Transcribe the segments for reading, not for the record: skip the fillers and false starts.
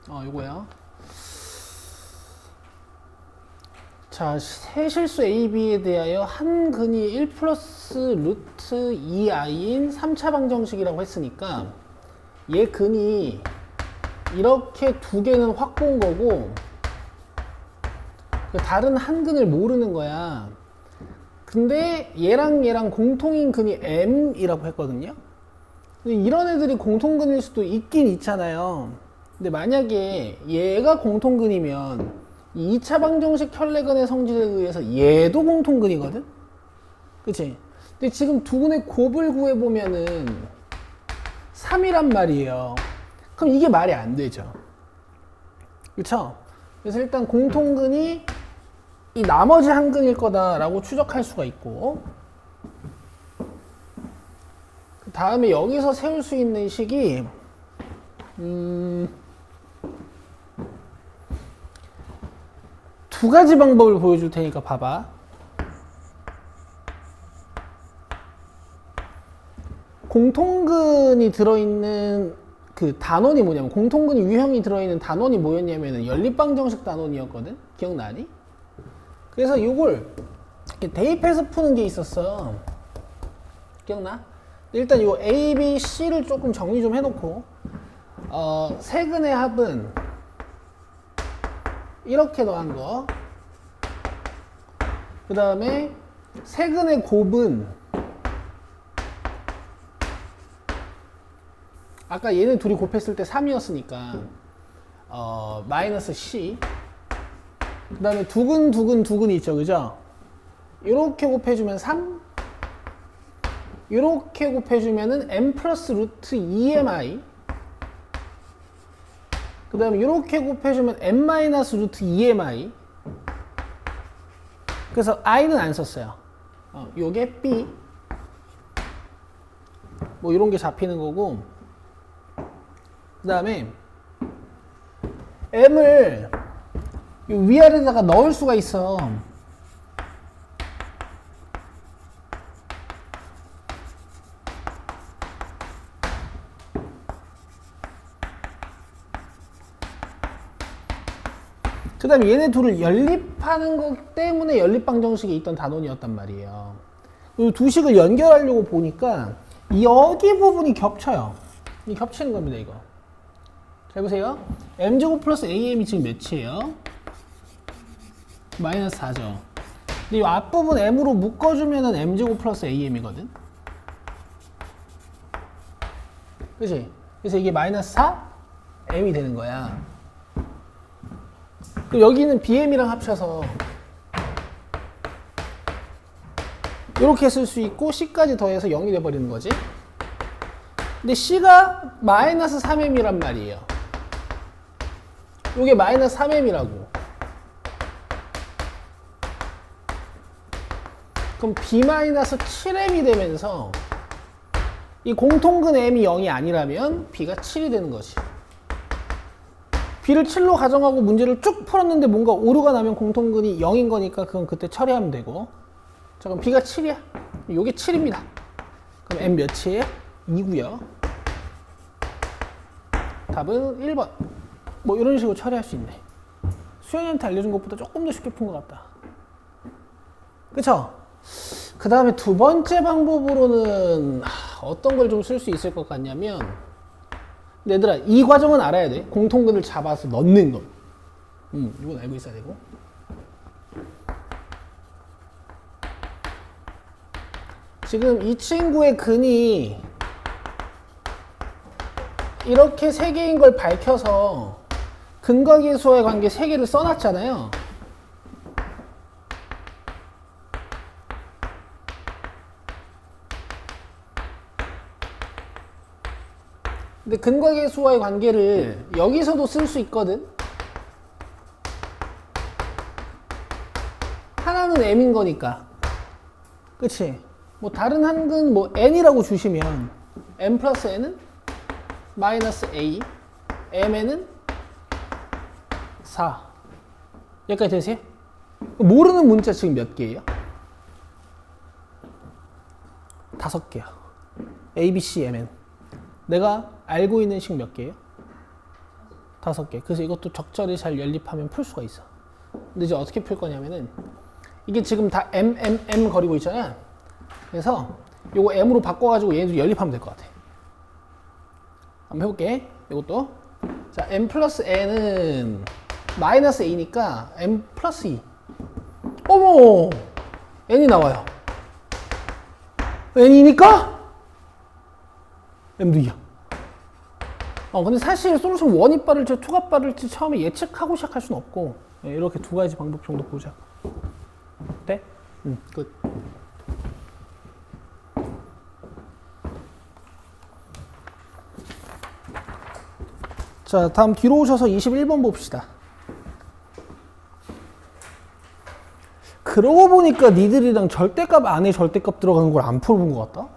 요거야. 자, 세실수 AB에 대하여 한 근이 1 플러스 루트 2i인 3차 방정식이라고 했으니까 얘 근이 이렇게 두 개는 확보인 거고 다른 한 근을 모르는 거야. 근데 얘랑 공통인 근이 m이라고 했거든요. 근데 이런 애들이 공통근일 수도 있긴 있잖아요. 근데 만약에 얘가 공통근이면 이 2차 방정식 혈내근의 성질에 의해서 얘도 공통근이거든? 그치? 근데 지금 두 근의 곱을 구해보면은 3이란 말이에요. 그럼 이게 말이 안 되죠. 그쵸? 그래서 일단 공통근이 이 나머지 한 근일 거다라고 추적할 수가 있고, 그 다음에 여기서 세울 수 있는 식이 두 가지 방법을 보여줄 테니까 봐봐. 공통근이 들어있는 그 단원이 뭐냐면, 공통근이 유형이 들어있는 단원이 뭐였냐면은 연립방정식 단원이었거든? 기억나니? 그래서 이걸 대입해서 푸는 게 있었어. 기억나? 일단 이 A, B, C를 조금 정리 좀 해놓고, 세근의 합은 이렇게 더한 거. 그 다음에 세근의 곱은 아까 얘네 둘이 곱했을 때 3이었으니까 마이너스 C. 그 다음에 두근이 있죠, 그죠? 이렇게 곱해주면 3. 이렇게 곱해주면은 m 플러스 루트 2mi. 그 다음에 이렇게 곱해주면 m 마이너스 루트 2mi. 그래서 i는 안 썼어요. 요게 b. 뭐 이런 게 잡히는 거고. 그 다음에 m을 위아래에다가 넣을 수가 있어. 그 다음에 얘네 둘을 연립하는 것 때문에 연립방정식에 있던 단원이었단 말이에요. 이 두 식을 연결하려고 보니까 여기 부분이 겹쳐요. 이 겹치는 겁니다, 이거. 잘 보세요. m제곱 플러스 am이 지금 몇이에요? 마이너스 4죠. 근데 이 앞부분 m으로 묶어주면은 m제곱 플러스 am이거든. 그치? 그래서 이게 마이너스 4, m이 되는 거야. 여기는 bm이랑 합쳐서 이렇게 쓸 수 있고 c까지 더해서 0이 돼버리는 거지. 근데 c가 마이너스 3m이란 말이에요. 이게 마이너스 3m이라고. 그럼 b-7m이 되면서 이 공통근 m이 0이 아니라면 b가 7이 되는 거지. b를 7로 가정하고 문제를 쭉 풀었는데 뭔가 오류가 나면 공통근이 0인 거니까 그건 그때 처리하면 되고. 자, 그럼 b가 7이야. 요게 7입니다. 그럼 m 몇이에요? 2고요. 답은 1번. 뭐 이런 식으로 처리할 수 있네. 수현이한테 알려준 것보다 조금 더 쉽게 푼 것 같다. 그쵸? 그 다음에 두 번째 방법으로는 어떤 걸 좀 쓸 수 있을 것 같냐면, 얘들아 이 과정은 알아야 돼. 공통근을 잡아서 넣는 거. 이건 알고 있어야 되고. 지금 이 친구의 근이 이렇게 세 개인 걸 밝혀서 근과 계수와의 관계 세 개를 써놨잖아요. 근데 근과 계수와의 관계를 여기서도 쓸 수 있거든. 하나는 m인 거니까. 그치? 뭐 다른 한 근 뭐 n이라고 주시면 m 플러스 n은 마이너스 a, mn은 4. 여기까지 되세요? 모르는 문자 지금 몇 개예요? 5개야. a, b, c, mn. 내가 알고 있는 식 몇 개예요? 5개. 그래서 이것도 적절히 잘 연립하면 풀 수가 있어. 근데 이제 어떻게 풀 거냐면은 이게 지금 다 M 거리고 있잖아. 그래서 요거 M으로 바꿔가지고 얘도 연립하면 될 것 같아. 한번 해볼게. 이것도. 자, M 플러스 N은 마이너스 A니까 M 플러스 2. 어머! N이 나와요. N이니까 M도 2야. 근데 사실 솔루션 1이 빠를지 2가 빠를지 처음에 예측하고 시작할 수는 없고, 이렇게 두 가지 방법 정도 보자. 돼? 끝. 자, 다음 뒤로 오셔서 21번 봅시다. 그러고 보니까 니들이랑 절대값 안에 절대값 들어가는 걸 안 풀어본 것 같다?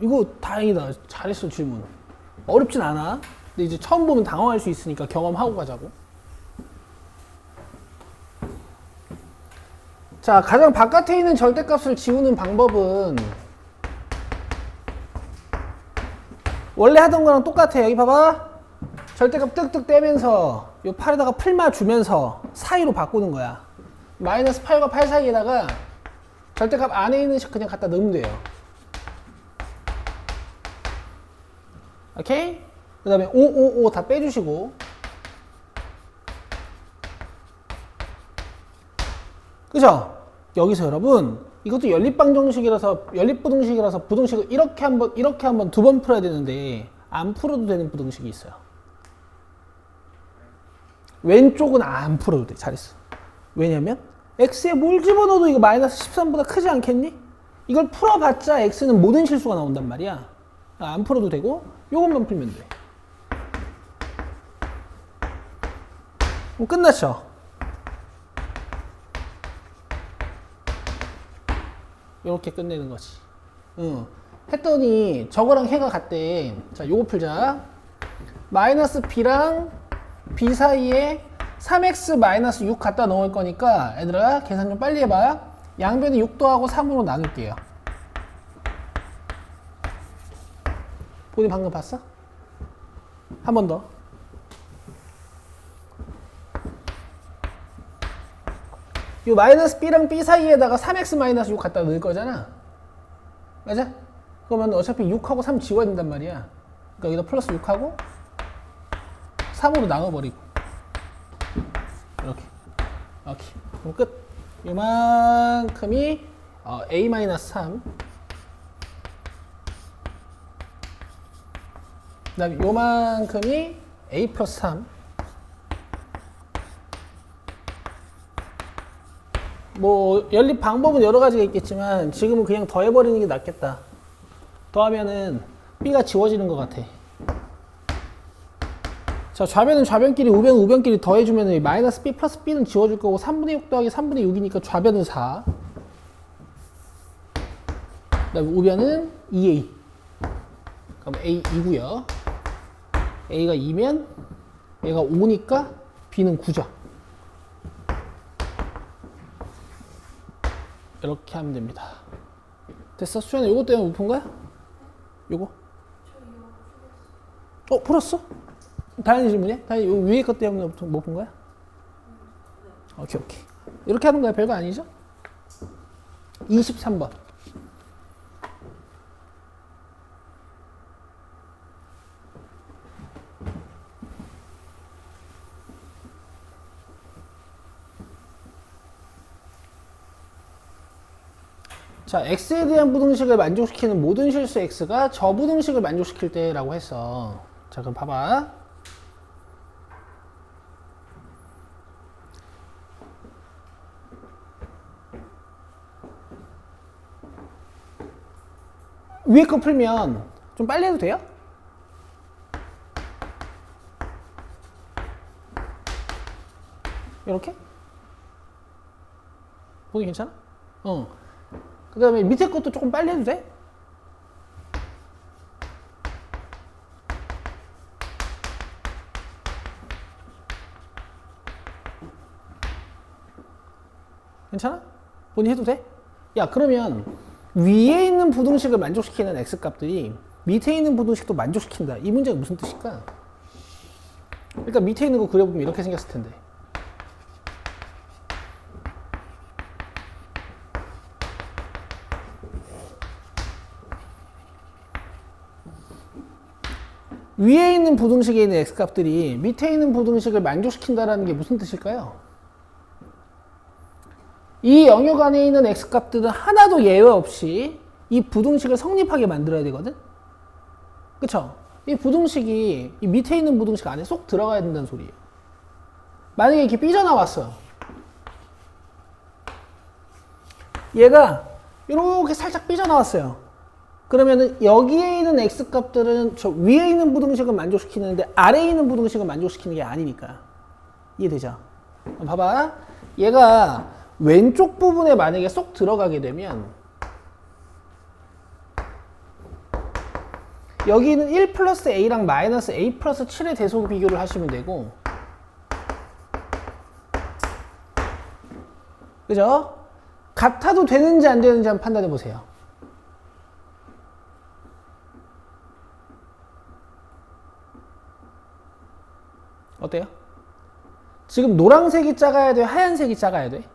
이거 다행이다. 잘했어, 질문. 어렵진 않아. 근데 이제 처음 보면 당황할 수 있으니까 경험하고 가자고. 자, 가장 바깥에 있는 절대값을 지우는 방법은 원래 하던 거랑 똑같아. 여기 봐봐. 절대값 뜩뜩 떼면서 요 팔에다가 풀마 주면서 사이로 바꾸는 거야. 마이너스 8과 8 사이에다가 절대값 안에 있는 식 그냥 갖다 넣으면 돼요. 오케이? 그 다음에 5 다 빼주시고, 그죠? 여기서 여러분 이것도 연립방정식이라서 연립부등식이라서 부등식을 이렇게 한번 두 번 풀어야 되는데 안 풀어도 되는 부등식이 있어요. 왼쪽은 안 풀어도 돼. 잘했어. 왜냐면 x에 뭘 집어넣어도 이거 마이너스 13보다 크지 않겠니? 이걸 풀어봤자 x는 모든 실수가 나온단 말이야. 안 풀어도 되고 요것만 풀면 돼. 그럼 끝났죠? 이렇게 끝내는 거지. 했더니 저거랑 해가 같대. 자, 요거 풀자. 마이너스 b랑 b 사이에 3x 마이너스 6 갖다 넣을 거니까 얘들아 계산 좀 빨리 해봐. 양변에 6 더하고 3으로 나눌게요. 본인 방금 봤어? 한 번 더. 이 마이너스 b랑 b 사이에다가 3x 마이너스 6 갖다 넣을 거잖아. 맞아? 그러면 어차피 6하고 3 지워야 된단 말이야. 그러니까 여기다 플러스 6하고 3으로 나눠버리고 이렇게. 오케이. 그럼 끝. 요만큼이 a 마이너스 3. 그 다음에 요만큼이 a 플러스 3. 뭐 연립 방법은 여러 가지가 있겠지만 지금은 그냥 더해버리는 게 낫겠다. 더하면은 b가 지워지는 것 같아. 자, 좌변은 좌변끼리 우변은 우변끼리 더해주면은 마이너스 b 플러스 b는 지워줄 거고 3분의 6 더하기 3분의 6이니까 좌변은 4. 그 다음에 우변은 2a. 그럼 a 2고요. a가 2면 얘가 5니까 b는 9죠. 이렇게 하면 됩니다. 됐어? 수현아 요거 때문에 못 푼 거야? 요거? 풀었어? 다현이 질문이야? 다현이 요 위에 것 때문에 못 푼 거야? 오케이. 이렇게 하는 거야. 별거 아니죠? 23번. 자, x에 대한 부등식을 만족시키는 모든 실수 x가 저 부등식을 만족시킬 때라고 했어. 자, 그럼 봐봐. 위에 거 풀면 좀 빨리 해도 돼요? 이렇게? 보기 괜찮아? 그 다음에 밑에 것도 조금 빨리 해도 돼? 괜찮아? 본인 해도 돼? 야, 그러면 위에 있는 부등식을 만족시키는 x값들이 밑에 있는 부등식도 만족시킨다. 이 문제가 무슨 뜻일까? 그러니까 밑에 있는 거 그려보면 이렇게 생겼을 텐데. 위에 있는 부등식에 있는 x값들이 밑에 있는 부등식을 만족시킨다는 게 무슨 뜻일까요? 이 영역 안에 있는 x값들은 하나도 예외 없이 이 부등식을 성립하게 만들어야 되거든? 그쵸? 이 부등식이 이 밑에 있는 부등식 안에 쏙 들어가야 된다는 소리예요. 만약에 이렇게 삐져나왔어. 얘가 이렇게 살짝 삐져나왔어요. 그러면은 여기에 있는 x값들은 저 위에 있는 부등식을 만족시키는데 아래에 있는 부등식을 만족시키는 게 아니니까. 이해되죠? 봐봐. 얘가 왼쪽 부분에 만약에 쏙 들어가게 되면 여기는 1 플러스 a랑 마이너스 a 플러스 7의 대소 비교를 하시면 되고, 그죠? 같아도 되는지 안 되는지 한번 판단해 보세요. 어때요? 지금 노란색이 작아야 돼? 하얀색이 작아야 돼?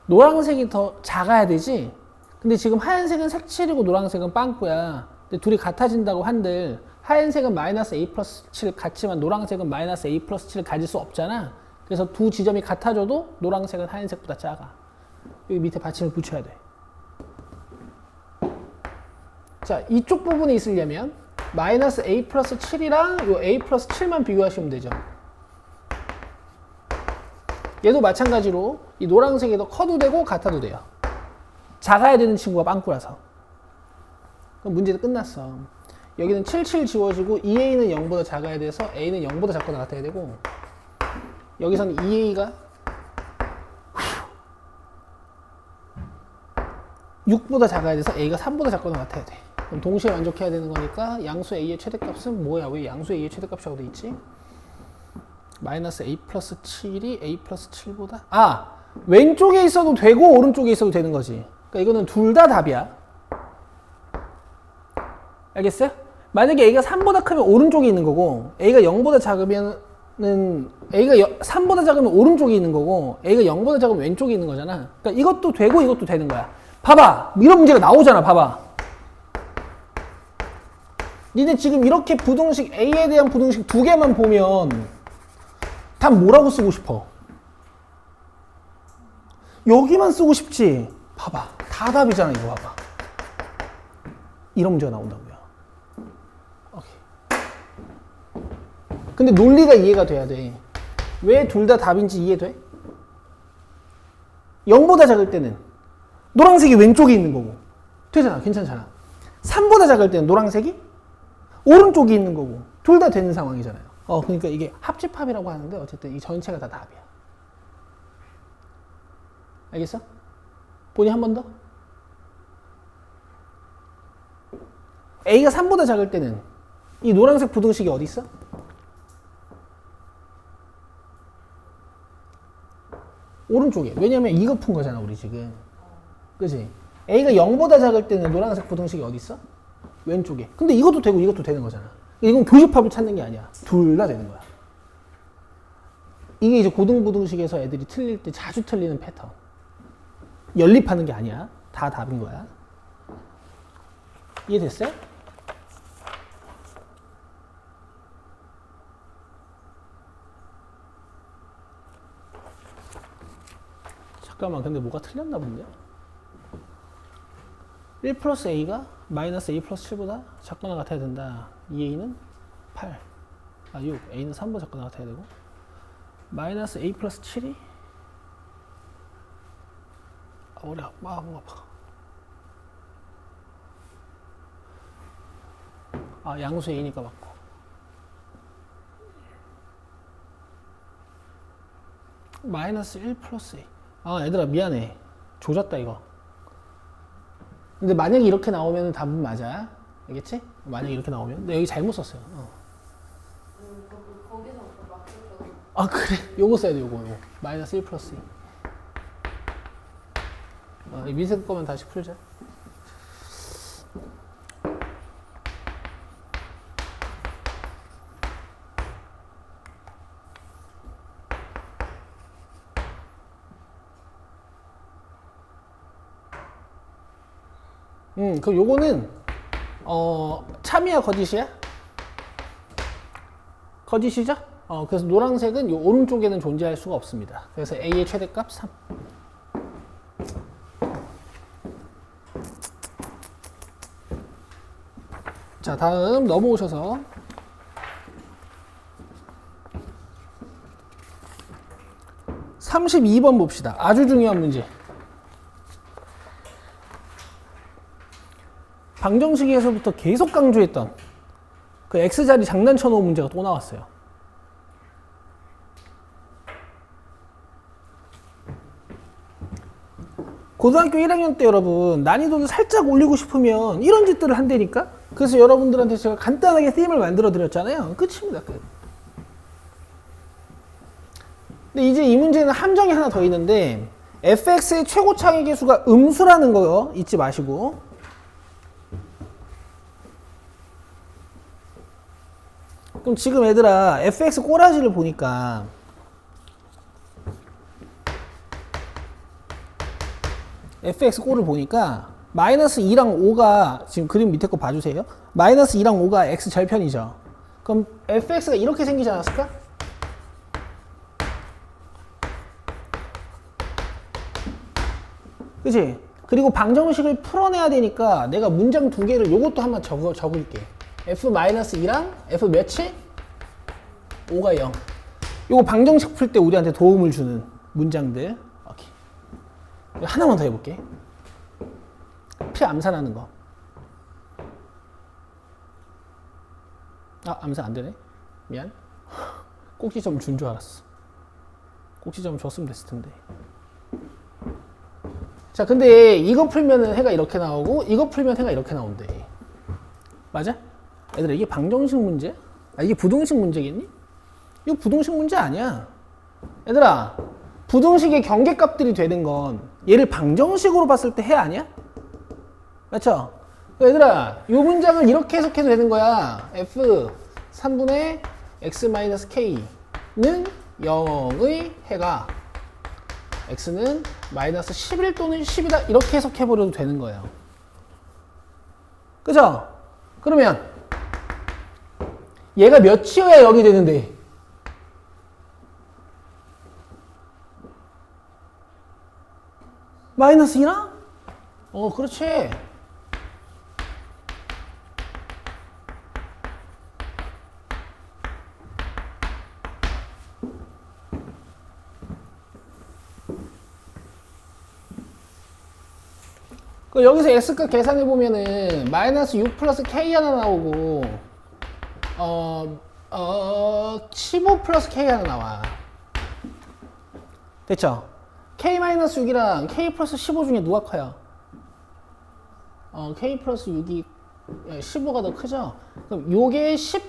노란색이 더 작아야 되지? 근데 지금 하얀색은 색칠이고 노란색은 빵꾸야. 근데 둘이 같아진다고 한들 하얀색은 마이너스 a 플러스 7 같지만 노란색은 마이너스 a 플러스 7을 가질 수 없잖아. 그래서 두 지점이 같아져도 노란색은 하얀색보다 작아. 여기 밑에 받침을 붙여야 돼. 자, 이쪽 부분에 있으려면 마이너스 a 플러스 7이랑 요 a 플러스 7만 비교하시면 되죠. 얘도 마찬가지로 이 노란색에도 커도 되고 같아도 돼요. 작아야 되는 친구가 빵꾸라서. 그럼 문제도 끝났어. 여기는 7, 7 지워지고 2a는 0보다 작아야 돼서 a는 0보다 작거나 같아야 되고, 여기서는 2a가 6보다 작아야 돼서 a가 3보다 작거나 같아야 돼. 그럼 동시에 만족해야 되는 거니까 양수 a의 최대값은 뭐야? 왜 양수 a의 최대값이라고 돼 있지? 마이너스 a 플러스 7이 a 플러스 7보다? 아! 왼쪽에 있어도 되고 오른쪽에 있어도 되는 거지. 그러니까 이거는 둘 다 답이야. 알겠어요? 만약에 a가 3보다 크면 오른쪽에 있는 거고, a가 0보다 작으면은 a가 3보다 작으면 오른쪽에 있는 거고, a가 0보다 작으면 왼쪽에 있는 거잖아. 그러니까 이것도 되고 이것도 되는 거야. 봐봐. 이런 문제가 나오잖아. 봐봐. 니네 지금 이렇게 부등식 a에 대한 부등식 두 개만 보면 답 뭐라고 쓰고 싶어? 여기만 쓰고 싶지. 봐봐. 다 답이잖아. 이거 봐봐. 이런 문제가 나온다고요. 오케이. 근데 논리가 이해가 돼야 돼. 왜 둘 다 답인지 이해돼? 0보다 작을 때는 노란색이 왼쪽에 있는 거고. 되잖아. 괜찮잖아. 3보다 작을 때는 노란색이 오른쪽에 있는 거고. 둘 다 되는 상황이잖아요. 그러니까 이게 합집합이라고 하는데 어쨌든 이 전체가 다 답이야. 알겠어? 보니 한 번 더? a가 3보다 작을 때는 이 노란색 부등식이 어디 있어? 오른쪽에. 왜냐면 이거 푼 거잖아, 우리 지금. 그치? a가 0보다 작을 때는 노란색 부등식이 어디 있어? 왼쪽에. 근데 이것도 되고 이것도 되는 거잖아. 이건 교집합을 찾는 게 아니야. 둘 다 되는 거야. 이게 이제 고등부등식에서 애들이 틀릴 때 자주 틀리는 패턴. 연립하는 게 아니야. 다 답인 거야. 이해됐어요? 잠깐만, 근데 뭐가 틀렸나 본데? 1 플러스 a가 마이너스 a 플러스 7보다 작거나 같아야 된다. 2a는 8. 6. a는 3보다 작거나 같아야 되고. 마이너스 a 플러스 7이 머리 아파. 목 아파. 양수 a니까 맞고. 마이너스 1 플러스 a. 얘들아 미안해. 조졌다 이거. 근데 만약에 이렇게 나오면 답은 맞아. 알겠지? 만약에 이렇게 나오면. 근데 여기 잘못 썼어요. 거기서부터 막 그래. 요거 써야 돼, 요거. 마이너스 1 플러스 2. 이 밑에 거만 다시 풀자. 그럼 요거는 참이야 거짓이야? 거짓이죠? 그래서 노란색은 요 오른쪽에는 존재할 수가 없습니다. 그래서 a의 최대값 3. 자, 다음 넘어오셔서 (32번) 봅시다. 아주 중요한 문제. 방정식에서부터 계속 강조했던 그 x자리 장난쳐 놓은 문제가 또 나왔어요. 고등학교 1학년 때 여러분 난이도를 살짝 올리고 싶으면 이런 짓들을 한다니까. 그래서 여러분들한테 제가 간단하게 팀을 만들어 드렸잖아요. 끝입니다. 끝. 근데 이제 이 문제는 함정이 하나 더 있는데 fx의 최고 차이 계수가 음수라는 거 잊지 마시고, 그럼 지금 얘들아 fx 꼬라지를 보니까 fx 꼴을 보니까 마이너스 2랑 5가 지금 그림 밑에 거 봐주세요. 마이너스 2랑 5가 x 절편이죠. 그럼 fx가 이렇게 생기지 않았을까? 그치? 그리고 방정식을 풀어내야 되니까 내가 문장 두 개를 요것도 한번 적을게. f-2랑 f 몇이? 5가 0. 요거 방정식 풀 때 우리한테 도움을 주는 문장들. 오케이. 하나만 더 해볼게. 피 암산하는 거. 암산 안 되네. 미안. 꼭지점 준 줄 알았어. 꼭지점 줬으면 됐을 텐데. 자, 근데 이거 풀면은 해가 이렇게 나오고 이거 풀면 해가 이렇게 나온대. 맞아? 얘들아, 이게 방정식 문제? 이게 부등식 문제겠니? 이거 부등식 문제 아니야. 얘들아, 부등식의 경계값들이 되는 건 얘를 방정식으로 봤을 때 해 아니야? 맞죠? 얘들아, 이 문장을 이렇게 해석해도 되는 거야. f 3분의 x-k는 0의 해가 x는 마이너스 11 또는 10이다. 이렇게 해석해버려도 되는 거예요. 그죠? 그러면 얘가 몇이어야 0이 되는데? 마이너스 2나? 그렇지. 여기서 x값 계산해 보면은 마이너스 6 플러스 k 하나 나오고 15 플러스 k 하나 나와. 됐죠? k 마이너스 6이랑 k 플러스 15 중에 누가 커요? k 플러스 6이 15가 더 크죠? 그럼 요게 10,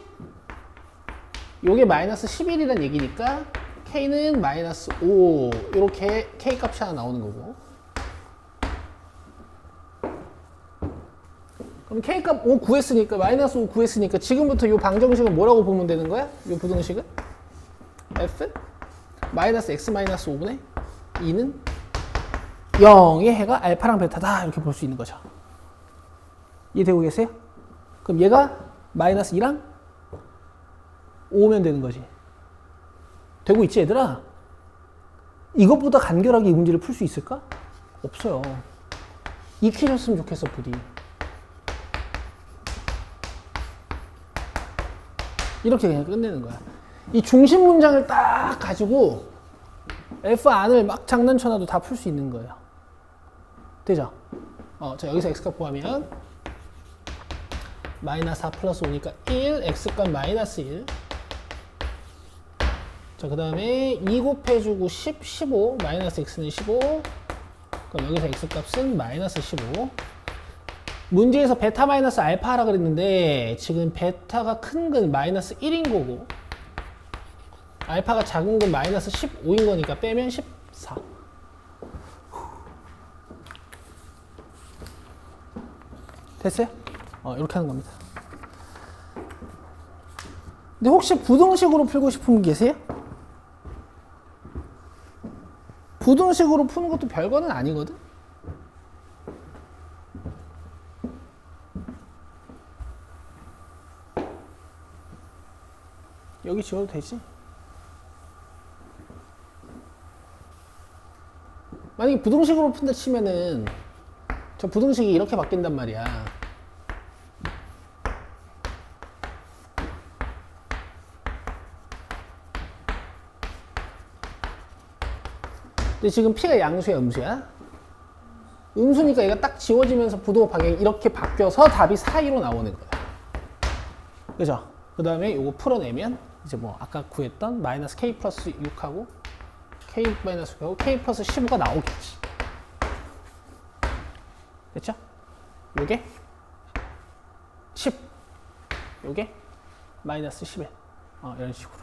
요게 마이너스 11이란 얘기니까 k는 마이너스 5, 이렇게 k 값이 하나 나오는 거고. 그럼 k값 5 구했으니까, 마이너스 5 구했으니까 지금부터 이 방정식은 뭐라고 보면 되는 거야? 이 부등식은? f 마이너스 x 마이너스 5분의 2는 0의 해가 알파랑 베타다, 이렇게 볼 수 있는 거죠. 이해되고 계세요? 그럼 얘가 마이너스 2랑 5면 되는 거지. 되고 있지 얘들아? 이것보다 간결하게 이 문제를 풀 수 있을까? 없어요. 익히셨으면 좋겠어, 부디. 이렇게 그냥 끝내는 거야. 이 중심 문장을 딱 가지고 F 안을 막 장난쳐놔도 다 풀 수 있는 거예요. 되죠? 자, 여기서 x값 구하면 마이너스 4 플러스 5니까 1, x값 마이너스 1. 자, 그 다음에 2 곱해주고 10, 15, 마이너스 x는 15. 그럼 여기서 x값은 마이너스 15. 문제에서 베타 마이너스 알파라 그랬는데 지금 베타가 큰 건 마이너스 1인 거고 알파가 작은 건 마이너스 15인 거니까 빼면 14. 됐어요? 이렇게 하는 겁니다. 근데 혹시 부등식으로 풀고 싶은 분 계세요? 부등식으로 푸는 것도 별거는 아니거든? 여기 지워도 되지. 만약에 부등식으로 푼다 치면은 저 부등식이 이렇게 바뀐단 말이야. 근데 지금 P가 양수야, 음수야? 음수니까 얘가 딱 지워지면서 부호 방향이 이렇게 바뀌어서 답이 4, 2로 나오는 거야. 그죠? 그 다음에 요거 풀어내면 이제 뭐 아까 구했던 마이너스 K 플러스 6하고 K 마이너스 6하고 K 플러스 15가 나오겠지. 됐죠? 요게 10, 요게 마이너스 11. 이런 식으로.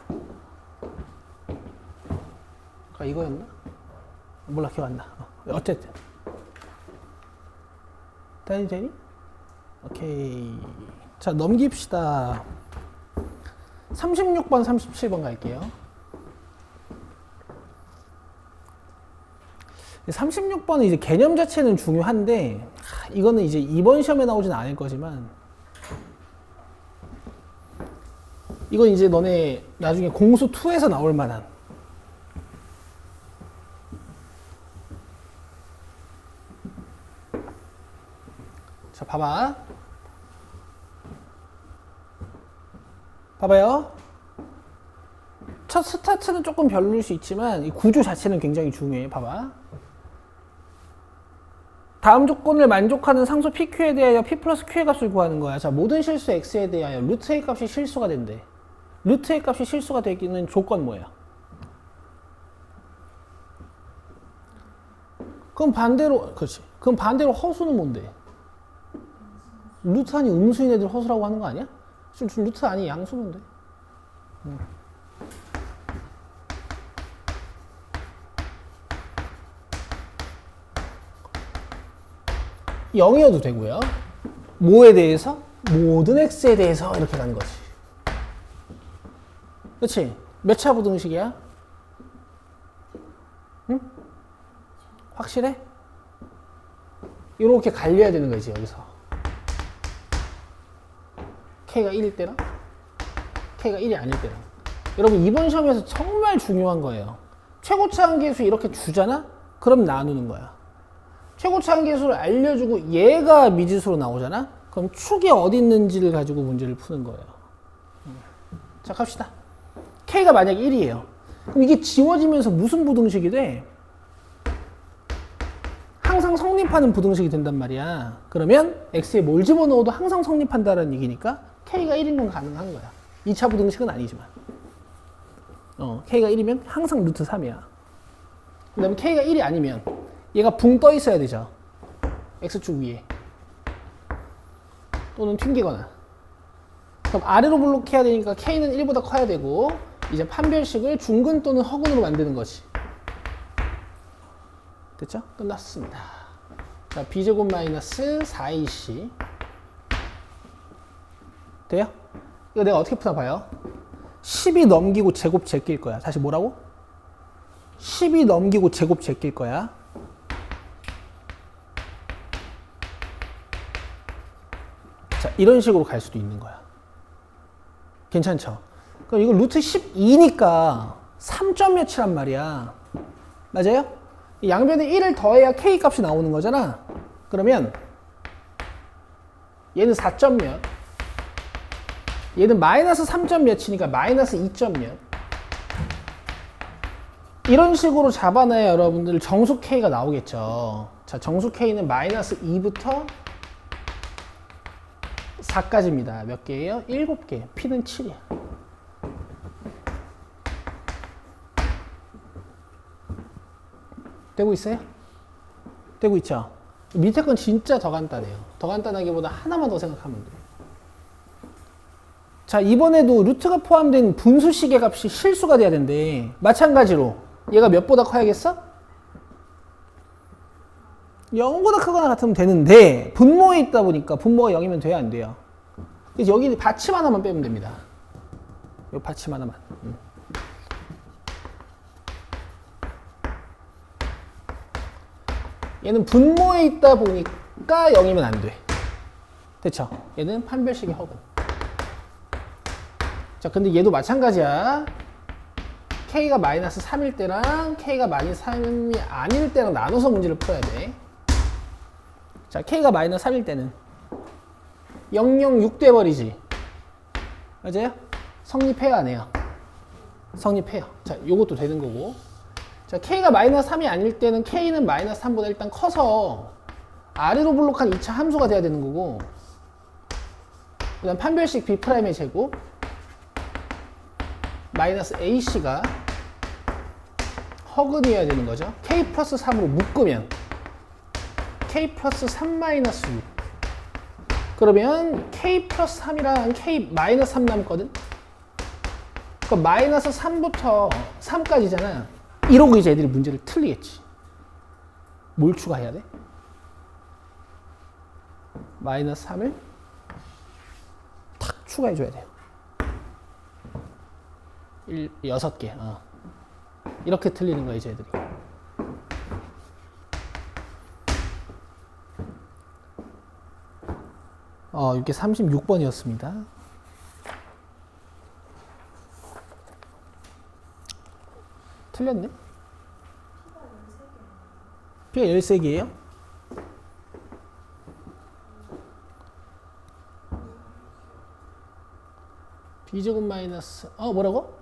아까 이거였나? 몰라, 기억 안 나. 어쨌든. 되니? 오케이. 자, 넘깁시다. 36번, 37번 갈게요. 36번은 이제 개념 자체는 중요한데, 이거는 이제 이번 시험에 나오진 않을 거지만, 이건 이제 너네 나중에 공수 2에서 나올 만한. 자, 봐봐. 봐봐요. 첫 스타트는 조금 별로일 수 있지만 이 구조 자체는 굉장히 중요해. 봐봐. 다음 조건을 만족하는 상수 PQ에 대하여 P 플러스 Q의 값을 구하는 거야. 자, 모든 실수 X에 대하여 루트 A 값이 실수가 된대. 루트 A 값이 실수가 되기는 조건 뭐야? 그럼 반대로, 그렇지. 그럼 반대로 허수는 뭔데? 루트 아니 음수인 애들 허수라고 하는 거 아니야? 루트 아니 양수면 돼. 0이어도 되고요. 뭐에 대해서? 모든 x에 대해서 이렇게 가는 거지. 그렇지? 몇 차 부등식이야? 응? 확실해? 이렇게 갈려야 되는 거지, 여기서. K가 1일 때랑 K가 1이 아닐 때랑. 여러분, 이번 시험에서 정말 중요한 거예요. 최고차 한계수 이렇게 주잖아? 그럼 나누는 거야. 최고차 한계수를 알려주고 얘가 미지수로 나오잖아? 그럼 축이 어디 있는지를 가지고 문제를 푸는 거예요. 자, 갑시다. K가 만약에 1이에요. 그럼 이게 지워지면서 무슨 부등식이 돼? 항상 성립하는 부등식이 된단 말이야. 그러면 X에 뭘 집어넣어도 항상 성립한다는 얘기니까 K가 1인 건 가능한 거야. 2차 부등식은 아니지만. K가 1이면 항상 루트 3이야. 그 다음에 K가 1이 아니면 얘가 붕 떠 있어야 되죠. X축 위에. 또는 튕기거나. 그럼 아래로 블록해야 되니까 K는 1보다 커야 되고, 이제 판별식을 중근 또는 허근으로 만드는 거지. 됐죠? 끝났습니다. 자, B제곱 마이너스 4AC. 돼요? 이거 내가 어떻게 푸나 봐요. 10이 넘기고 제곱 제낄 거야. 다시 뭐라고? 10이 넘기고 제곱 제낄 거야. 자, 이런 식으로 갈 수도 있는 거야. 괜찮죠? 그럼 이거 루트 12니까 3점 몇이란 말이야. 맞아요? 양변에 1을 더해야 K 값이 나오는 거잖아. 그러면 얘는 4점 몇, 얘는 마이너스 3점 몇이니까 마이너스 2점 몇. 이런 식으로 잡아놔야 여러분들 정수 K가 나오겠죠. 자, 정수 K는 마이너스 2부터 4까지입니다. 몇 개예요? 7개. P는 7이야. 되고 있어요? 되고 있죠? 밑에 건 진짜 더 간단해요. 더 간단하기보다 하나만 더 생각하면 돼요. 자, 이번에도 루트가 포함된 분수식의 값이 실수가 돼야 된대. 마찬가지로 얘가 몇보다 커야겠어? 0보다 크거나 같으면 되는데 분모에 있다 보니까 분모가 0이면 돼야 안 돼요. 그래서 여기 받침 하나만 빼면 됩니다. 이 받침 하나만. 얘는 분모에 있다 보니까 0이면 안 돼. 됐죠? 얘는 판별식의 허근. 자, 근데 얘도 마찬가지야. K가 마이너스 3일 때랑 K가 마이너스 3이 아닐 때랑 나눠서 문제를 풀어야 돼. 자, K가 마이너스 3일 때는 006 돼버리지. 맞아요? 성립해요, 안 해요? 성립해요. 자, 요것도 되는 거고. 자, K가 마이너스 3이 아닐 때는 K는 마이너스 3보다 일단 커서 아래로 블록한 2차 함수가 돼야 되는 거고, 그 다음 판별식 B'의 제곱 마이너스 AC가 허근이어야 되는 거죠. K 플러스 3으로 묶으면 K 플러스 3 마이너스 6. 그러면 K 플러스 3이랑 K 마이너스 3 남거든? 그럼 마이너스 3부터 3까지잖아. 이러고 이제 애들이 문제를 틀리겠지. 뭘 추가해야 돼? 마이너스 3을 탁 추가해줘야 돼요. 6개. 이렇게 틀리는 거야, 이제 애들이. 이게 36번이었습니다. 틀렸네? P가 13개예요? B제곱 마이너스 뭐라고?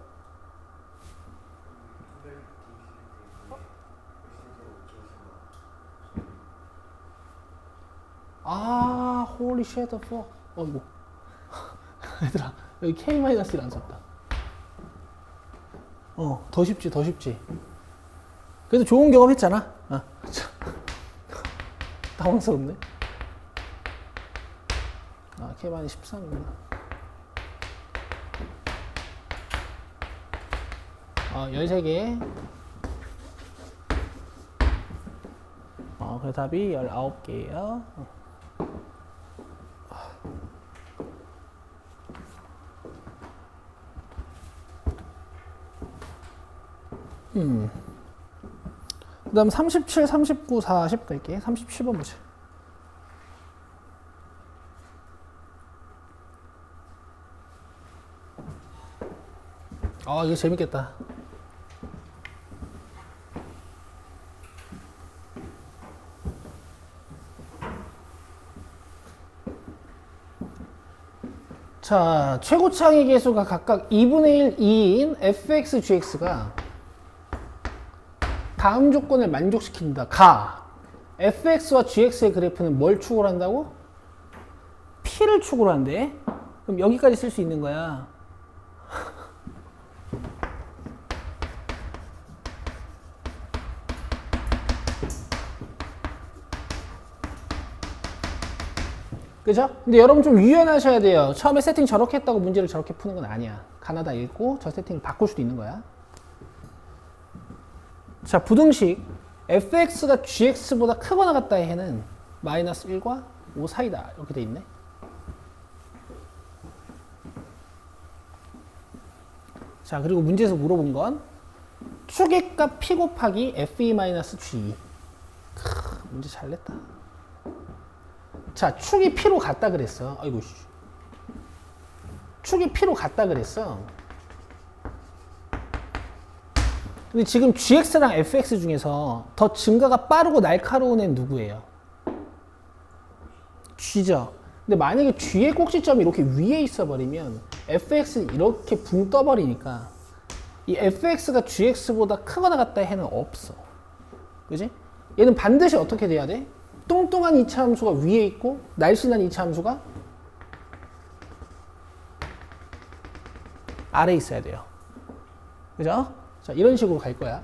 홀리 쉣 더 이거 얘들아 여기 K-1을 안 썼다. 더 쉽지, 더 쉽지. 그래도 좋은 경험 했잖아. 당황스럽네. K-13이구나. 13개. 그래서 답이 19개예요. 그 다음 37, 39, 40 갈게. 37번 보자. 이거 재밌겠다. 자, 최고차항의 개수가 각각 2분의 1, 2인 fx, gx가 다음 조건을 만족시킨다. fx와 gx의 그래프는 뭘 추구를 한다고? p를 추구를 한대. 그럼 여기까지 쓸 수 있는 거야. 그죠? 근데 여러분 좀 유연하셔야 돼요. 처음에 세팅 저렇게 했다고 문제를 저렇게 푸는 건 아니야. 가나다 읽고 저 세팅을 바꿀 수도 있는 거야. 자, 부등식 fx가 gx보다 크거나 같다의 해는 마이너스 1과 5 사이다. 이렇게 돼 있네. 자, 그리고 문제에서 물어본 건 추계값 p 곱하기 fe-g. 문제 잘 냈다. 자, 축이 P로 같다 그랬어. 아이고, 축이 P로 같다 그랬어. 근데 지금 GX랑 FX 중에서 더 증가가 빠르고 날카로운 애는 누구예요? G죠. 근데 만약에 G의 꼭지점이 이렇게 위에 있어버리면 FX는 이렇게 붕 떠버리니까 이 FX가 GX보다 크거나 같다 해는 없어. 그지? 얘는 반드시 어떻게 돼야 돼? 뚱뚱한 이차 함수가 위에 있고 날씬한 이차 함수가 아래에 있어야 돼요. 그죠? 자, 이런 식으로 갈 거야.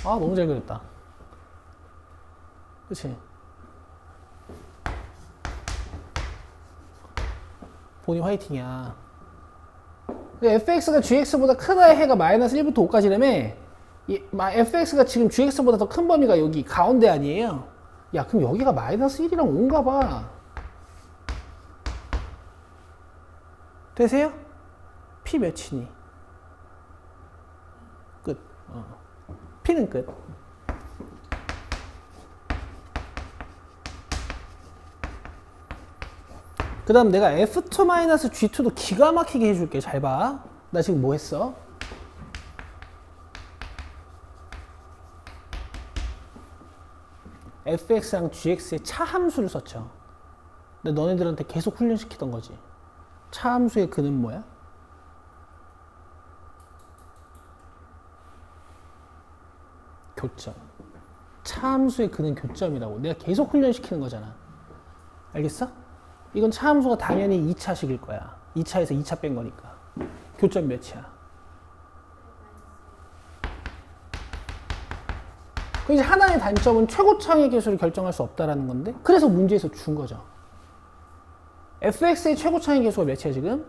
너무 잘 그렸다. 그치? 본인 화이팅이야. fx가 gx보다 크다의 해가 마이너스 1부터 5까지라며. fx가 지금 gx보다 더 큰 범위가 여기 가운데 아니에요? 야, 그럼 여기가 마이너스 1이랑 5인가 봐. 되세요? p 몇이니? 끝. p는 끝. 그 다음 내가 F2-G2도 기가 막히게 해줄게. 잘 봐. 나 지금 뭐 했어? fx랑 gx의 차함수를 썼죠. 근데 너네들한테 계속 훈련시키던 거지. 차함수의 근은 뭐야? 교점. 차함수의 근은 교점이라고. 내가 계속 훈련시키는 거잖아. 알겠어? 이건 차함수가 당연히 2차식일 거야. 2차에서 2차 뺀 거니까. 교점 몇이야? 그 이제 하나의 단점은 최고차의 계수를 결정할 수 없다라는 건데, 그래서 문제에서 준 거죠. fx의 최고차의 계수가 몇이야 지금?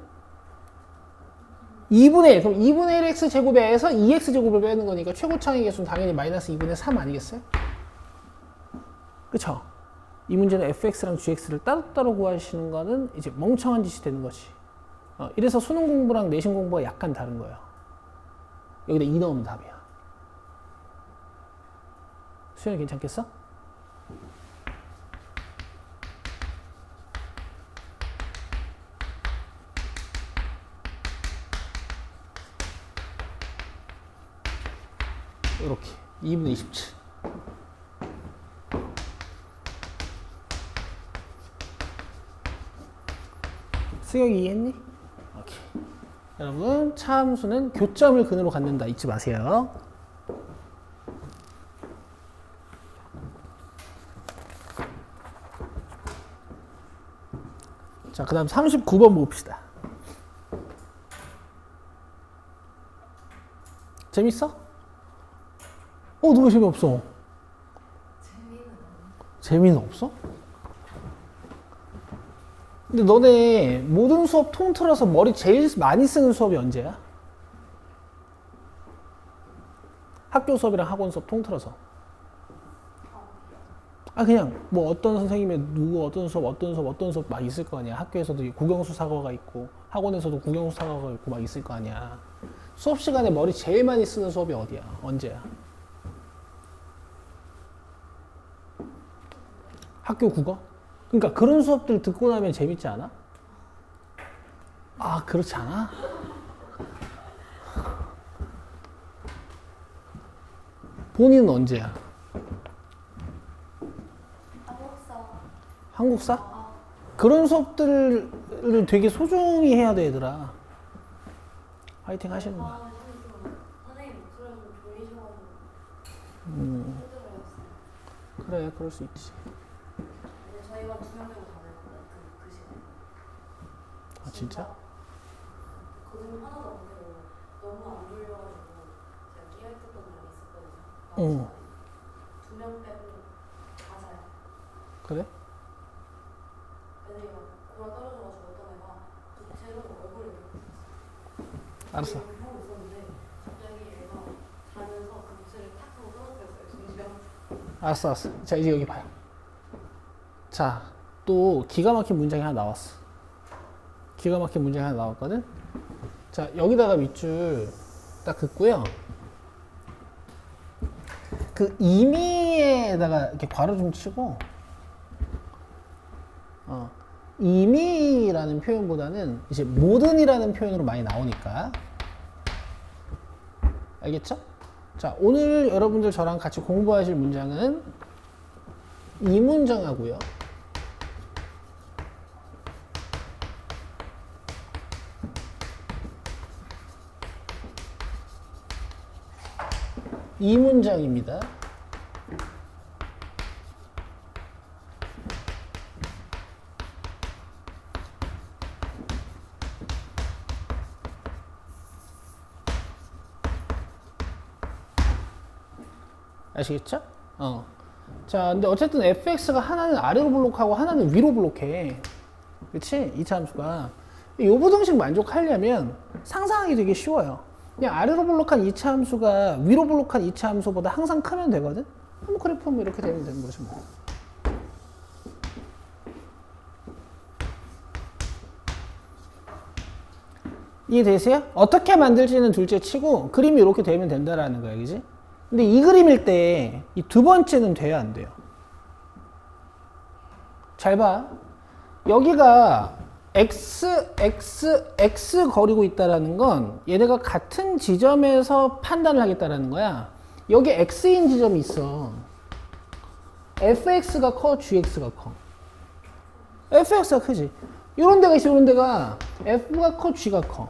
2분의 1. 그럼 2분의 1x 제곱에서 2x 제곱을 빼는 거니까 최고차의 계수는 당연히 마이너스 2분의 3 아니겠어요? 그쵸? 이 문제는 fx랑 gx를 따로따로 구하시는 거는 이제 멍청한 짓이 되는 거지. 이래서 수능 공부랑 내신 공부가 약간 다른 거예요. 여기다 2 넣으면 답이야. 수현이 괜찮겠어? 이렇게 2분의 27. 수혁이 이해했니? 오케이. 여러분 차함수는 교점을 근으로 갖는다. 잊지 마세요. 자, 그 다음 39번 봅시다. 재밌어? 누가 재미없어? 재미는 없어? 근데 너네 모든 수업 통틀어서 머리 제일 많이 쓰는 수업이 언제야? 학교 수업이랑 학원 수업 통틀어서. 그냥 뭐 어떤 선생님의 누구 어떤 수업 막 있을 거 아니야. 학교에서도 국영수 사과가 있고 학원에서도 국영수 사과가 있고 막 있을 거 아니야. 수업 시간에 머리 제일 많이 쓰는 수업이 어디야? 언제야? 학교 국어? 그러니까 그런 수업들 듣고 나면 재밌지 않아? 그렇지 않아? 본인은 언제야? 한국사? 그런 수업들을 되게 소중히 해야 돼, 얘들아. 화이팅 하시는 거야. 선생님 목소리가 좀 졸리셔가지고 그래, 그럴 수 있지. 저희가 2명 정도 가면 그 시간에. 진짜? 거짓말 하나도 안 되고 너무 안 졸려가지고 제가 깨어있었던 날이 있었거든요. 2명 빼고 다 자요. 그래? 애들이 막 고라 떨어져가지고 어떤 애가 제로 얼굴을 알았어. 하고 있었는데 갑자기 애가 자면서 그 목소리를 탁 하고 떨어뜨렸어요. 중심이. 알았어. 자, 이제 여기 봐요. 자, 또 기가 막힌 문장이 하나 나왔어. 기가 막힌 문장이 하나 나왔거든? 자, 여기다가 밑줄 딱 긋고요. 그 이미에다가 이렇게 괄호 좀 치고, 이미라는 표현보다는 이제 모든이라는 표현으로 많이 나오니까. 알겠죠? 자, 오늘 여러분들 저랑 같이 공부하실 문장은 이 문장하고요. 이 문장입니다. 아시겠죠? 자, 근데 어쨌든 fx가 하나는 아래로 블록하고 하나는 위로 블록해. 그치? 이차 함수가. 이 부등식 만족하려면 상상하기 되게 쉬워요. 그냥 아래로 블록한 2차 함수가 위로 블록한 2차 함수보다 항상 크면 되거든? 그럼 그래프 뭐 이렇게 되면 되는 거지 뭐. 이해되세요? 어떻게 만들지는 둘째 치고 그림이 이렇게 되면 된다라는 거야, 그지? 근데 이 그림일 때 이 두 번째는 돼야 안 돼요. 잘 봐. 여기가 x 거리고 있다라는 건 얘네가 같은 지점에서 판단을 하겠다라는 거야. 여기 x인 지점이 있어. fx가 커, gx가 커. fx가 크지. 이런 데가 있어, 이런 데가. f가 커, g가 커.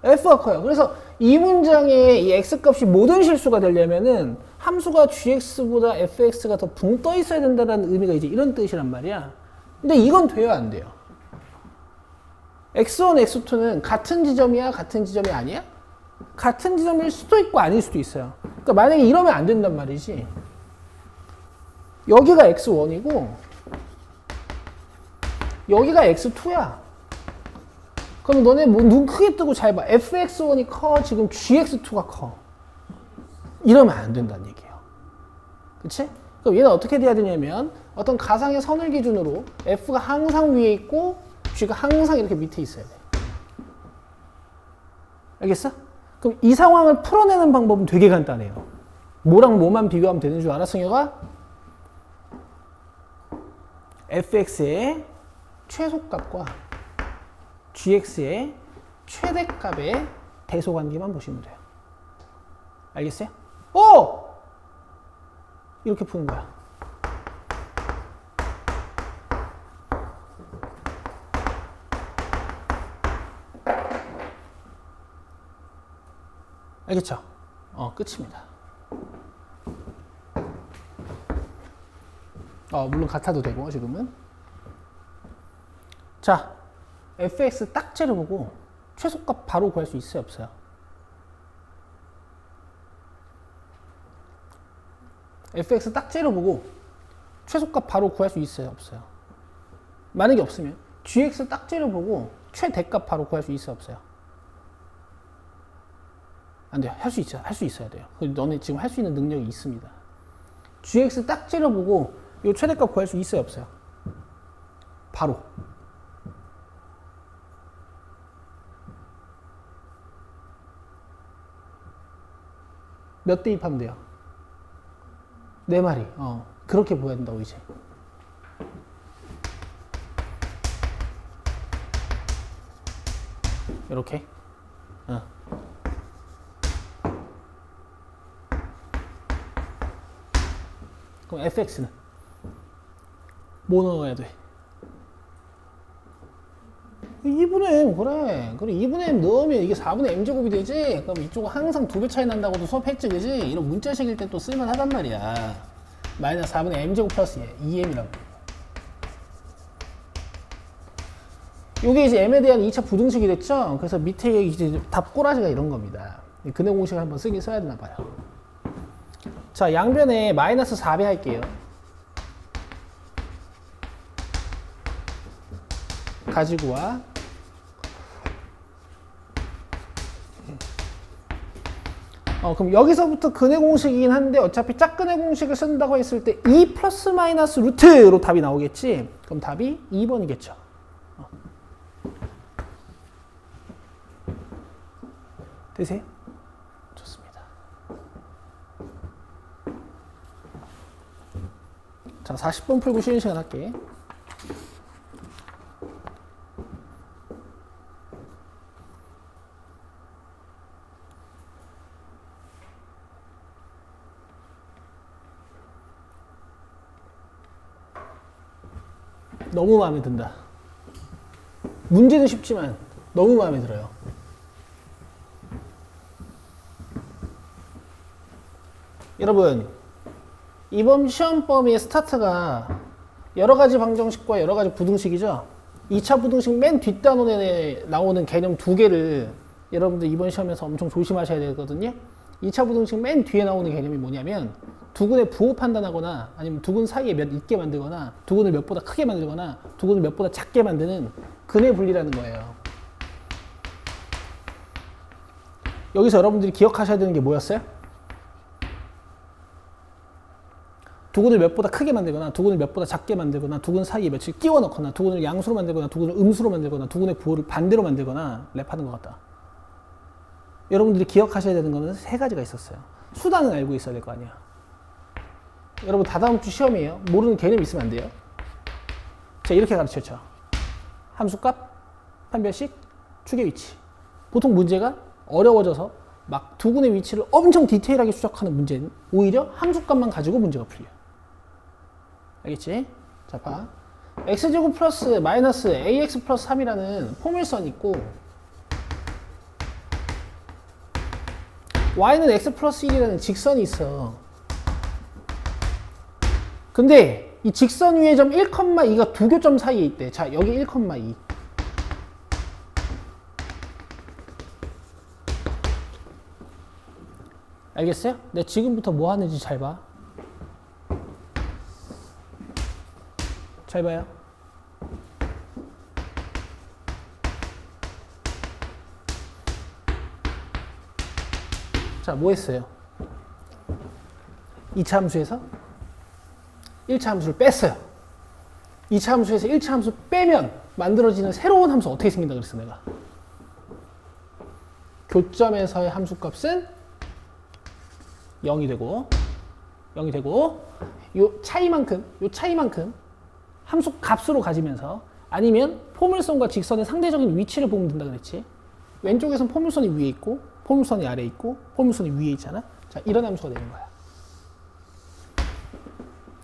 f가 커요. 그래서 이 문장에 이 x값이 모든 실수가 되려면은 함수가 gx보다 fx가 더 붕 떠 있어야 된다는 의미가 이제 이런 뜻이란 말이야. 근데 이건 돼요, 안 돼요? x1, x2는 같은 지점이야, 같은 지점이 아니야? 같은 지점일 수도 있고 아닐 수도 있어요. 그러니까 만약에 이러면 안 된단 말이지. 여기가 x1이고 여기가 x2야. 그럼 너네 뭐 눈 크게 뜨고 잘 봐. fx1이 커, 지금 gx2가 커. 이러면 안 된다는 얘기예요. 그치? 그럼 얘는 어떻게 돼야 되냐면 어떤 가상의 선을 기준으로 f가 항상 위에 있고 g가 항상 이렇게 밑에 있어야 돼. 알겠어? 그럼 이 상황을 풀어내는 방법은 되게 간단해요. 뭐랑 뭐만 비교하면 되는 줄 알아, 승혁아? fx의 최소값과 gx의 최대값의 대소관계만 보시면 돼요. 알겠어요? 오! 이렇게 푸는 거야. 알겠죠? 끝입니다. 물론 같아도 되고 지금은. 자, fx 딱지를 보고 최소값 바로 구할 수 있어요, 없어요? fx 딱지를 보고 최소값 바로 구할 수 있어요, 없어요? 만약에 없으면 gx 딱지를 보고 최대값 바로 구할 수 있어요, 없어요? 안 돼요. 할 수 있죠. 할 수 있어야 돼요. 너네 지금 할 수 있는 능력이 있습니다. gx 딱지를 보고 이 최대값 구할 수 있어요, 없어요? 바로. 몇 대입하면 돼요? 네 마리. 그렇게 보여야 된다고 이제. 이렇게. 그럼 fx는 뭐 넣어야 돼? 2분의 m, 그래. 그래, 2분의 m 넣으면 이게 4분의 m제곱이 되지? 그럼 이쪽은 항상 2배 차이 난다고도 수업했지, 그지? 이런 문자식일 때 또 쓸만하단 말이야. 마이너스 4분의 m제곱 플러스 2m이라고. 이게 이제 m에 대한 2차 부등식이 됐죠? 그래서 밑에 이제 답 꼬라지가 이런 겁니다. 근해 공식을 한번 쓰긴 써야 되나 봐요. 자, 양변에 마이너스 4배 할게요. 가지고 와. 그럼 여기서부터 근해 공식이긴 한데 어차피 짝근해 공식을 쓴다고 했을 때 2 플러스 마이너스 루트로 답이 나오겠지? 그럼 답이 2번이겠죠. 되세요? 좋습니다. 자, 40번 풀고 쉬는 시간 할게. 너무 마음에 든다. 문제는 쉽지만 너무 마음에 들어요. 여러분, 이번 시험 범위의 스타트가 여러 가지 방정식과 여러 가지 부등식이죠. 2차 부등식 맨 뒷단원에 나오는 개념 2개를 여러분들 이번 시험에서 엄청 조심하셔야 되거든요. 2차 부등식 맨 뒤에 나오는 개념이 뭐냐면 두근의 부호 판단하거나 아니면 두근 사이에 몇 있게 만들거나 두근을 몇보다 크게 만들거나 두근을 몇보다 작게 만드는 근해 분리라는 거예요. 여기서 여러분들이 기억하셔야 되는 게 뭐였어요? 두근을 몇보다 크게 만들거나 두근을 몇보다 작게 만들거나 두근 사이에 몇을 끼워 넣거나 두근을 양수로 만들거나 두근을 음수로 만들거나 두근의 부호를 반대로 만들거나 랩하는 것 같다. 여러분들이 기억하셔야 되는 거는 3가지가 있었어요. 수단은 알고 있어야 될 거 아니야. 여러분 다다음 주 시험이에요. 모르는 개념 있으면 안 돼요. 제가 이렇게 가르쳤죠. 함수값, 판별식, 축의 위치. 보통 문제가 어려워져서 막 두근의 위치를 엄청 디테일하게 추적하는 문제는 오히려 함수값만 가지고 문제가 풀려. 알겠지? 자, 봐. x제곱 플러스 마이너스 ax 플러스 3이라는 포물선이 있고 y는 x 플러스 1이라는 직선이 있어. 근데 이 직선 위의 점 1,2가 두 교점 사이에 있대. 자, 여기 1,2. 알겠어요? 내 지금부터 뭐 하는지 잘 봐. 잘 봐요. 자, 뭐 했어요? 2차 함수에서 1차 함수를 뺐어요. 2차 함수에서 1차 함수 빼면 만들어지는 새로운 함수 어떻게 생긴다 그랬어 내가. 교점에서의 함수값은 0이 되고 요 차이만큼 함수 값으로 가지면서 아니면 포물선과 직선의 상대적인 위치를 보면 된다 그랬지. 왼쪽에선 포물선이 위에 있고 포물선이 아래에 있고 포물선이 위에 있잖아. 자, 이런 함수가 되는 거야.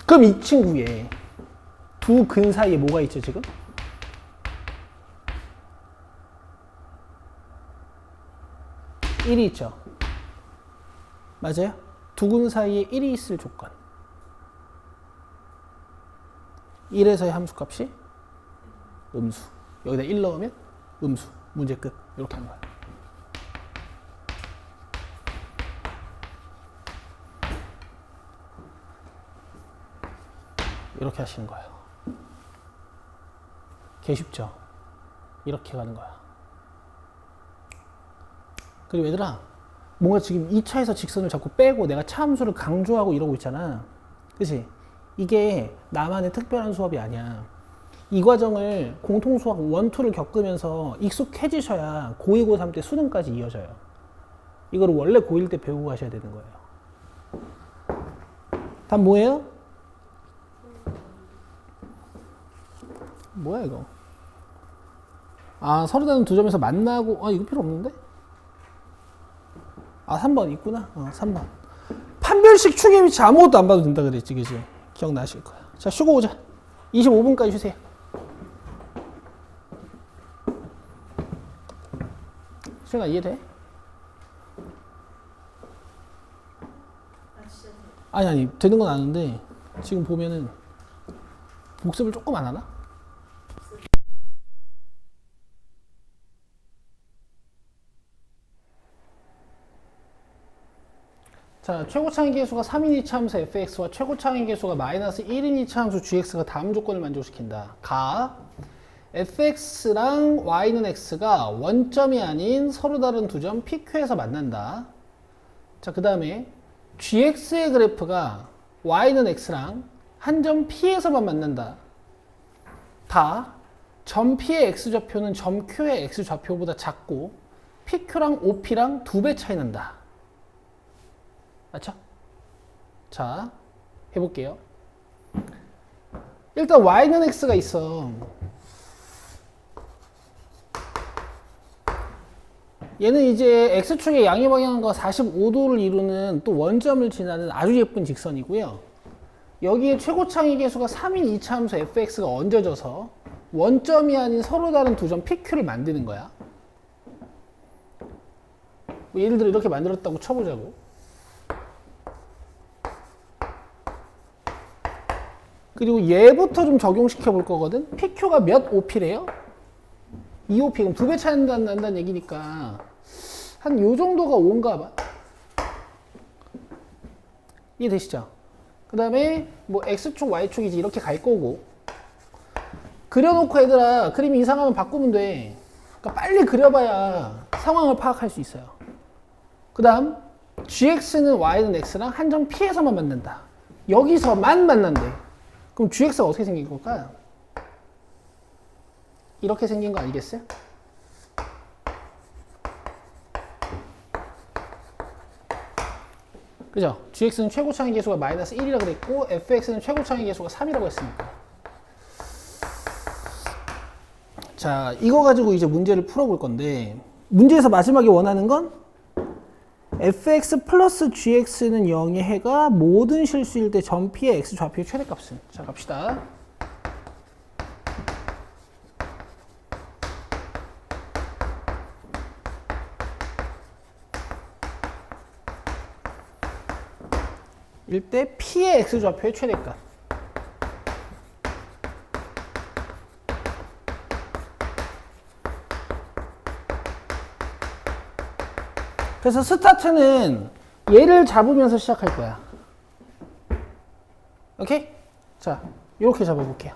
그럼 이 친구에 두 근 사이에 뭐가 있죠 지금? (1이) 있죠. 맞아요? 두 근 사이에 1이 있을 조건. 1에서의 함수값이 음수. 여기다 1 넣으면 음수. 문제 끝. 이렇게 하는 거야. 이렇게 하시는 거예요. 개 쉽죠? 이렇게 가는 거야. 그리고 얘들아, 뭔가 지금 2차에서 직선을 자꾸 빼고 내가 차함수를 강조하고 이러고 있잖아. 그치? 이게 나만의 특별한 수업이 아니야. 이 과정을 공통수학 1, 2를 겪으면서 익숙해지셔야 고2, 고3 때 수능까지 이어져요. 이거를 원래 고1 때 배우고 가셔야 되는 거예요. 답 뭐예요? 뭐야 이거? 아, 서로 다른 두 점에서 만나고, 이거 필요 없는데? 3번 있구나. 3번. 판별식 축의 위치 아무것도 안 봐도 된다 그랬지, 그지? 기억나실 거야. 자, 쉬고 오자. 25분까지 쉬세요. 수영아, 이해돼? 아니, 되는 건 아는데, 지금 보면은, 복습을 조금 안 하나? 자, 최고차항의 계수가 3인 2차 함수 fx와 최고차항의 계수가 마이너스 1인 2차 함수 gx가 다음 조건을 만족시킨다. 가 fx랑 y는 x가 원점이 아닌 서로 다른 두 점 PQ에서 만난다. 자, 그 다음에 gx의 그래프가 y는 x랑 한 점 P에서만 만난다. 다 점 P의 x좌표는 점 Q의 x좌표보다 작고 PQ랑 OP랑 2배 차이 난다. 맞죠? 자, 해볼게요. 일단 y는 x가 있어. 얘는 이제 x축의 양의 방향과 45도를 이루는 또 원점을 지나는 아주 예쁜 직선이고요. 여기에 최고차항의 계수가 3인 2차 함수 fx가 얹어져서 원점이 아닌 서로 다른 두 점 PQ를 만드는 거야. 뭐 예를 들어 이렇게 만들었다고 쳐보자고. 그리고 얘부터 좀 적용시켜 볼 거거든. PQ가 몇 OP래요? 2OP. 그럼 2배 차이 난다는 얘기니까 한 요 정도가 5인가 봐. 이해되시죠? 그 다음에 뭐 X축, Y축이지 이렇게 갈 거고. 그려놓고 얘들아 그림이 이상하면 바꾸면 돼. 그러니까 빨리 그려봐야 상황을 파악할 수 있어요. 그 다음 GX는 Y는 X랑 한 점 P에서만 만난다. 여기서만 만난대. 그럼 GX가 어떻게 생긴 걸까? 이렇게 생긴 거 아니겠어요? 그죠? GX는 최고차항의 계수가 마이너스 1이라고 그랬고 FX는 최고차항의 계수가 3이라고 했으니까 자, 이거 가지고 이제 문제를 풀어볼 건데, 문제에서 마지막에 원하는 건 fx 플러스 gx는 0의 해가 모든 실수일 때 전 p의 x 좌표의 최대값은. 자, 갑시다. 일 때 p의 x 좌표의 최대값. 그래서 스타트는 얘를 잡으면서 시작할 거야. 오케이? 자, 이렇게 잡아볼게요.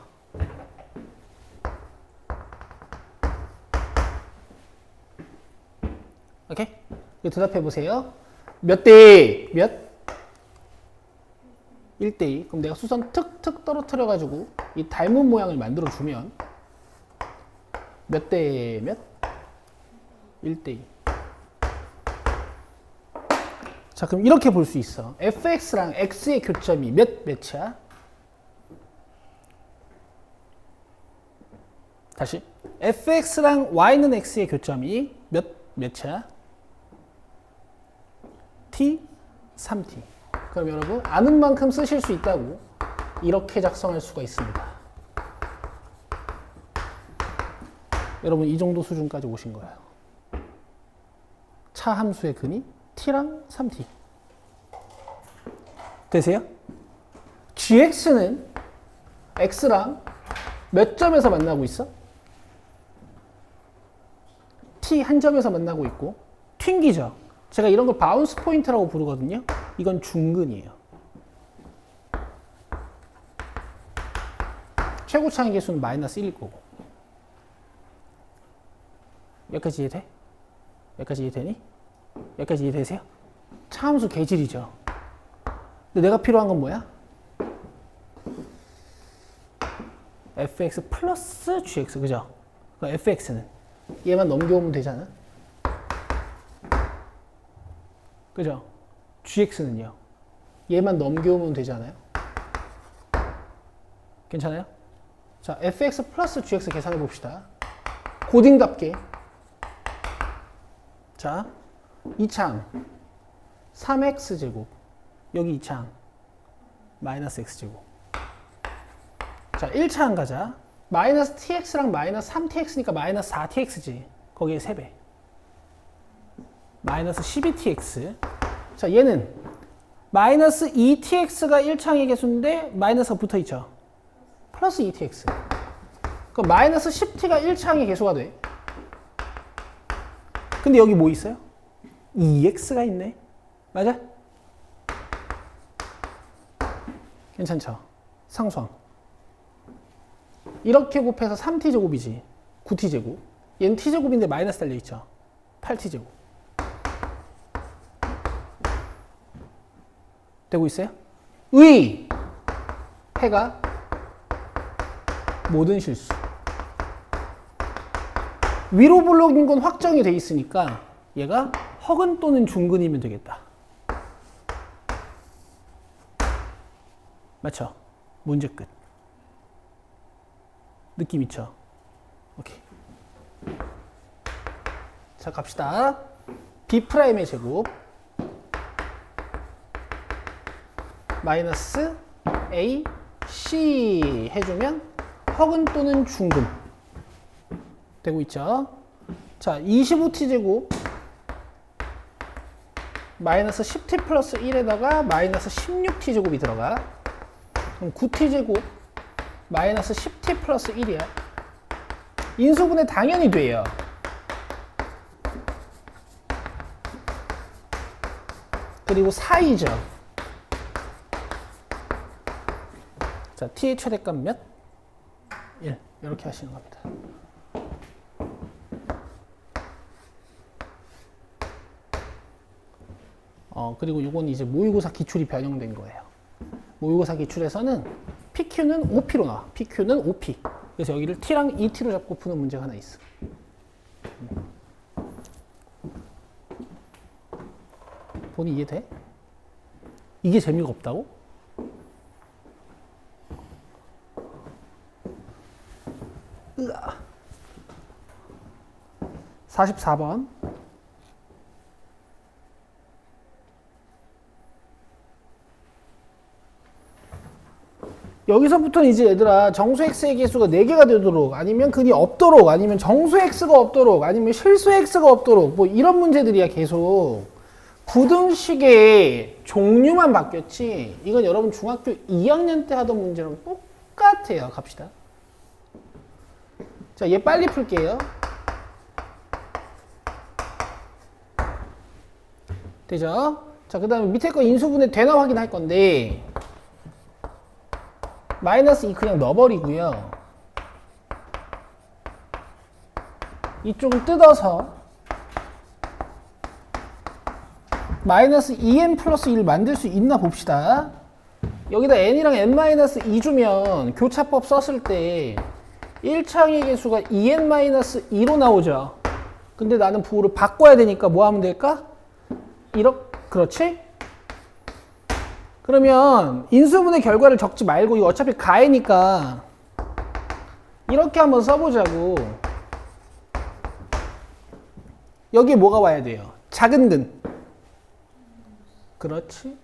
오케이? 이거 대답해보세요. 몇 대 몇? 1대2. 그럼 내가 수선 툭툭 떨어뜨려가지고 이 닮은 모양을 만들어주면 몇 대 몇? 1대2. 자, 그럼 이렇게 볼 수 있어. fx랑 x의 교점이 몇이야? 다시. fx랑 y는 x의 교점이 몇이야? t, 3t. 그럼 여러분, 아는 만큼 쓰실 수 있다고 이렇게 작성할 수가 있습니다. 여러분, 이 정도 수준까지 오신 거예요. 차 함수의 근이 t랑 3t. 되세요? gx는 x랑 몇 점에서 만나고 있어? t 한 점에서 만나고 있고 튕기죠. 제가 이런 걸 바운스 포인트라고 부르거든요. 이건 중근이에요. 최고차의 개수는 마이너스 1일 거고. 여기까지 이해돼? 여기까지 이해되니? 여기까지 이해되세요? 차함수 개질이죠. 근데 내가 필요한 건 뭐야? fx 플러스 gx, 그죠? 그럼 fx는 얘만 넘겨오면 되잖아. 그죠? gx는요? 얘만 넘겨오면 되잖아요. 괜찮아요? 자, fx 플러스 gx 계산해 봅시다. 고딩답게. 자, 2창 3x제곱, 여기 2창 마이너스 x제곱. 자, 1창 가자. 마이너스 tx랑 마이너스 3tx니까 마이너스 4tx지. 거기에 3배. 마이너스 12tx. 자, 얘는 마이너스 2tx가 1창의 개수인데 마이너스가 붙어있죠. 플러스 2tx. 그럼 마이너스 10t가 1창의 개수가 돼. 근데 여기 뭐 있어요? 2x가 있네. 맞아? 괜찮죠? 상수항. 이렇게 곱해서 3t제곱이지. 9t제곱. 얘는 t제곱인데 마이너스 달려있죠. 8t제곱. 되고 있어요? 의! 해가 모든 실수. 위로 블록인 건 확정이 돼 있으니까 얘가 허근 또는 중근이면 되겠다. 맞죠? 문제 끝. 느낌 있죠? 오케이. 자, 갑시다. B'의 제곱 마이너스 A, C 해주면 허근 또는 중근 되고 있죠? 자, 25t제곱 마이너스 10t 플러스 1에다가 마이너스 16t제곱이 들어가. 그럼 9t제곱 마이너스 10t 플러스 1이야. 인수분해 당연히 돼요. 그리고 4이죠. 자, t의 최대값 몇? 1. 이렇게 하시는 겁니다. 그리고 이건 이제 모의고사 기출이 변형된 거예요. 모의고사 기출에서는 PQ는 OP로 나와. PQ는 OP. 그래서 여기를 T랑 ET로 잡고 푸는 문제가 하나 있어. 보니 이해돼? 이게 재미가 없다고? 으아. 44번. 여기서부터는 이제 얘들아 정수 x의 개수가 4개가 되도록 아니면 근이 없도록 아니면 정수 x가 없도록 아니면 실수 x가 없도록 뭐 이런 문제들이야 계속. 부등식의 종류만 바뀌었지 이건 여러분 중학교 2학년 때 하던 문제랑 똑같아요. 갑시다. 자, 얘 빨리 풀게요. 되죠? 자, 그 다음에 밑에 거 인수분해 되나 확인할 건데 마이너스 2 그냥 넣어버리고요. 이쪽을 뜯어서 마이너스 2n 플러스 1을 만들 수 있나 봅시다. 여기다 n이랑 n-2 주면 교차법 썼을 때 1차항의 개수가 2n-2로 나오죠. 근데 나는 부호를 바꿔야 되니까 뭐 하면 될까? 그렇지? 그러면 인수분해 결과를 적지 말고 이거 어차피 가해니까 이렇게 한번 써보자고. 여기에 뭐가 와야 돼요? 작은 근. 그렇지?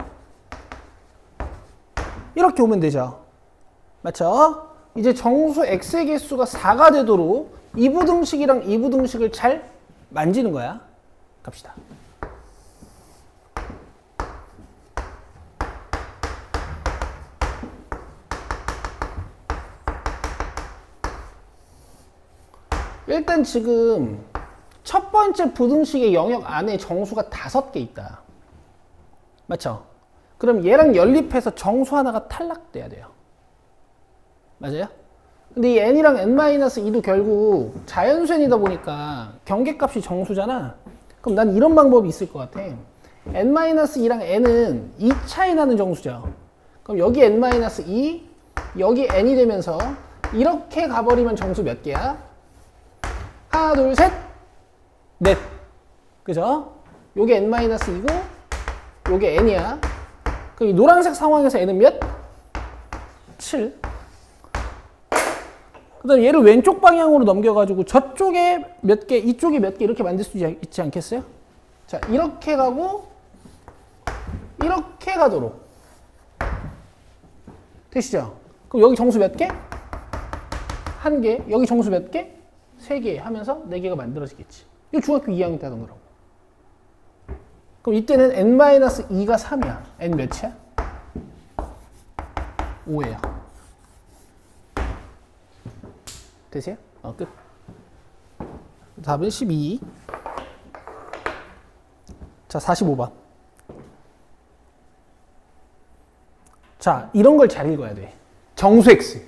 이렇게 오면 되죠. 맞죠? 이제 정수 x의 개수가 4가 되도록 이부등식이랑 이부등식을 잘 만지는 거야. 갑시다. 일단 지금 첫 번째 부등식의 영역 안에 정수가 5개 있다. 맞죠? 그럼 얘랑 연립해서 정수 하나가 탈락돼야 돼요. 맞아요? 근데 이 n이랑 n-2도 결국 자연수행이다 보니까 경계값이 정수잖아. 그럼 난 이런 방법이 있을 것 같아. n-2랑 n은 2 차이 나는 정수죠. 그럼 여기 n-2, 여기 n이 되면서 이렇게 가버리면 정수 몇 개야? 하나, 둘, 셋, 넷. 그죠? 요게 n-2고 요게 n이야. 그럼 이 노란색 상황에서 n은 몇? 7. 그 다음 얘를 왼쪽 방향으로 넘겨가지고 저쪽에 몇 개, 이쪽에 몇 개 이렇게 만들 수 있지 않겠어요? 자, 이렇게 가고 이렇게 가도록 되시죠? 그럼 여기 정수 몇 개? 1개. 여기 정수 몇 개? 3개 하면서 4개가 만들어지겠지. 이거 중학교 2학년 때 하던 거라고. 그럼 이때는 n-2가 3이야. n 몇이야? 5예요. 되세요? 끝. 답은 12. 자, 45번. 자, 이런 걸 잘 읽어야 돼. 정수 x.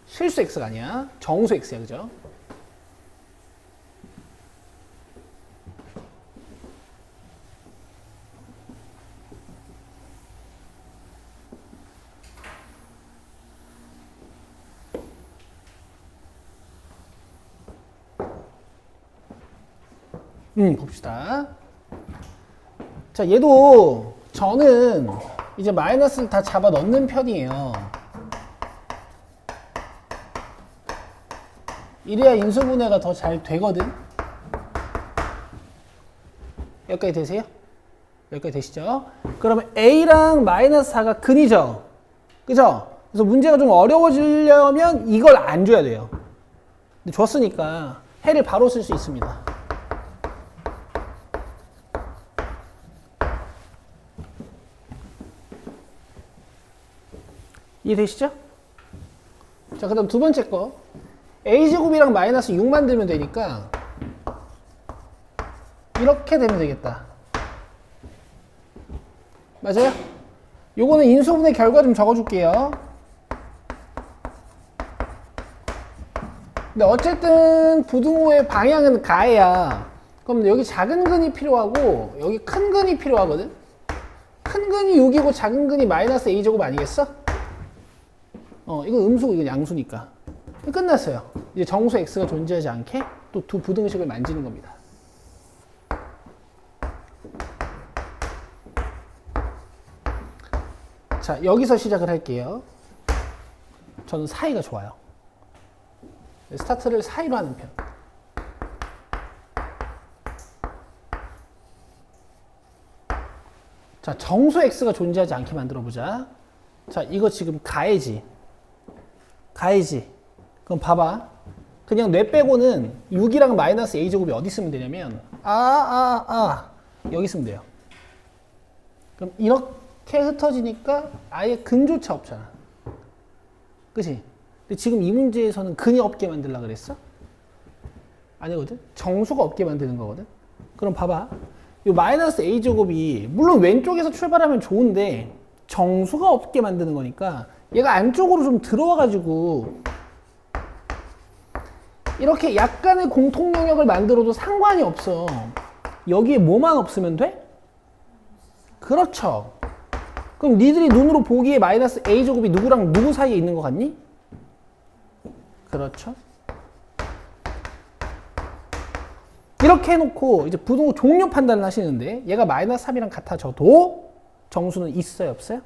실수 x가 아니야. 정수 x야, 그죠? 봅시다. 자, 얘도 저는 이제 마이너스를 다 잡아 넣는 편이에요. 이래야 인수분해가 더 잘 되거든. 여기까지 되세요? 여기까지 되시죠? 그러면 A랑 마이너스 4가 근이죠? 그죠? 그래서 문제가 좀 어려워지려면 이걸 안 줘야 돼요. 근데 줬으니까 해를 바로 쓸 수 있습니다. 이해되시죠? 자, 그 다음 두 번째 거. a제곱이랑 마이너스 6 만들면 되니까 이렇게 되면 되겠다. 맞아요? 요거는 인수분해 결과 좀 적어줄게요. 근데 어쨌든 부등호의 방향은 가해야. 그럼 여기 작은 근이 필요하고 여기 큰 근이 필요하거든? 큰 근이 6이고 작은 근이 마이너스 a제곱 아니겠어? 이건 음수고 이건 양수니까. 끝났어요. 이제 정수 x가 존재하지 않게 또 두 부등식을 만지는 겁니다. 자, 여기서 시작을 할게요. 저는 사이가 좋아요. 스타트를 사이로 하는 편. 자, 정수 x가 존재하지 않게 만들어 보자. 자, 이거 지금 가해지. 그럼 봐봐. 그냥 뇌 빼고는 6이랑 마이너스 a제곱이 어디 쓰면 되냐면 여기 쓰면 돼요. 그럼 이렇게 흩어지니까 아예 근조차 없잖아. 그치? 근데 지금 이 문제에서는 근이 없게 만들려고 그랬어? 아니거든? 정수가 없게 만드는 거거든? 그럼 봐봐. 이 마이너스 a제곱이 물론 왼쪽에서 출발하면 좋은데 정수가 없게 만드는 거니까 얘가 안쪽으로 좀 들어와가지고 이렇게 약간의 공통 영역을 만들어도 상관이 없어. 여기에 뭐만 없으면 돼? 그렇죠. 그럼 니들이 눈으로 보기에 마이너스 a제곱이 누구랑 누구 사이에 있는 것 같니? 그렇죠. 이렇게 해놓고 이제 부동 종료 판단을 하시는데 얘가 마이너스 3이랑 같아져도 정수는 있어요, 없어요?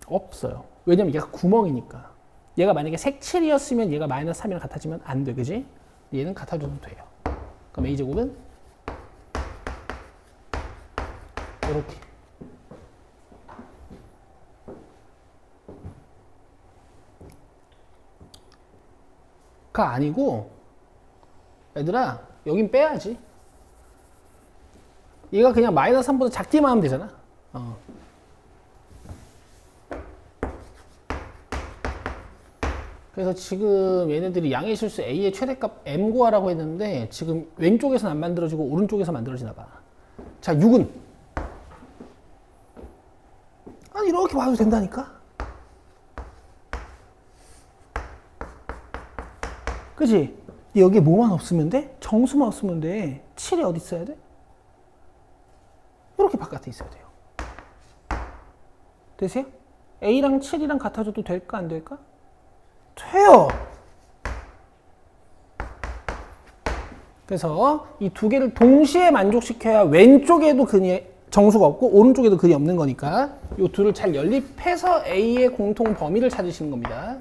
없어요. 왜냐면 얘가 구멍이니까. 얘가 만약에 색칠이었으면 얘가 마이너스 3이랑 같아지면 안 돼, 그지? 얘는 같아져도 돼요. 그럼 a제곱은 이렇게. 가 아니고 얘들아 여긴 빼야지. 얘가 그냥 마이너스 3보다 작기만 하면 되잖아. 그래서 지금 얘네들이 양의 실수 a의 최대값 m 구하라고 했는데 지금 왼쪽에서는 안 만들어지고 오른쪽에서 만들어지나 봐. 자, 6은 아니 이렇게 봐도 된다니까? 그치? 여기에 뭐만 없으면 돼? 정수만 없으면 돼. 7이 어디 있어야 돼? 이렇게 바깥에 있어야 돼요. 되세요? A랑 7이랑 같아져도 될까 안 될까? 돼요. 그래서 이 두 개를 동시에 만족시켜야 왼쪽에도 근이 정수가 없고 오른쪽에도 근이 없는 거니까 이 둘을 잘 연립해서 A의 공통 범위를 찾으시는 겁니다.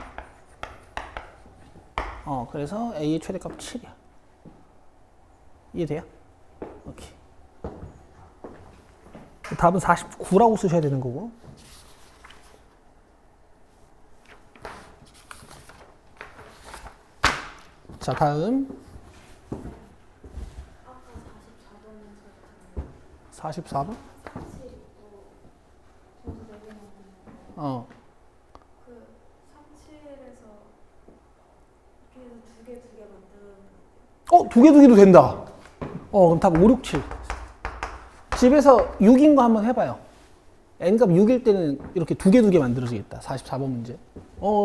그래서 A의 최대값 7이야. 이해돼요? 오케이. 답은 49라고 쓰셔야 되는 거고. 자, 다음. 44번? 그 37에서 두 개 만드는 두 개도 된다. 그럼 답 5, 6, 7. 집에서 6인 거 한번 해봐요. n값 6일 때는 이렇게 두 개 만들어지겠다. 44번 문제.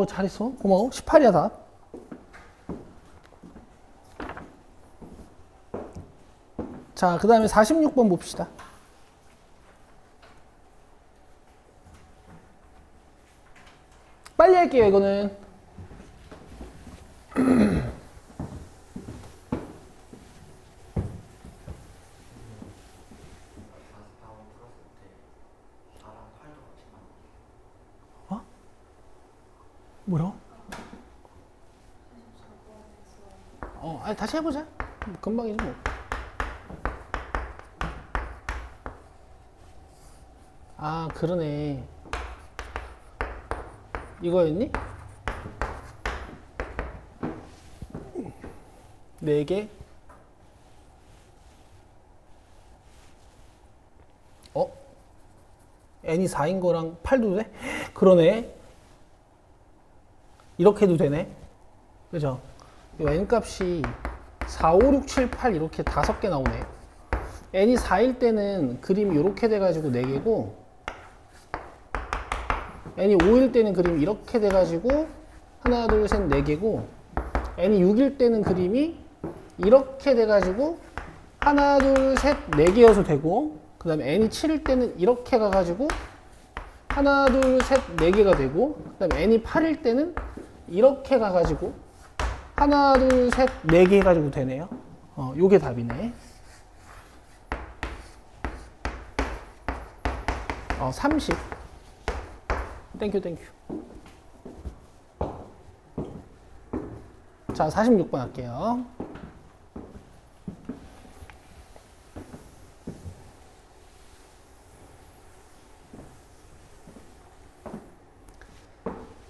잘했어. 고마워. 18이야, 답. 자, 그 다음에 46번 봅시다. 빨리 할게요, 이거는. 뭐라고? 아니, 다시 해보자. 금방이지 뭐. 그러네. 이거였니? 4개. n이 4인 거랑 8도 돼? 그러네. 이렇게 해도 되네. 그죠? 이 n 값이 4, 5, 6, 7, 8 이렇게 5개 나오네. n이 4일 때는 그림이 이렇게 돼가지고 4개고 n이 5일 때는 그림이 이렇게 돼가지고 하나, 둘, 셋, 4개고 n이 6일 때는 그림이 이렇게 돼가지고 하나, 둘, 셋, 4개여서 되고 그 다음에 n이 7일 때는 이렇게 가가지고 하나, 둘, 셋, 4개가 되고 그 다음에 n이 8일 때는 이렇게 가가지고 하나, 둘, 셋, 4개 해가지고 되네요. 요게 답이네. 30. 땡큐. 자, 46번 할게요.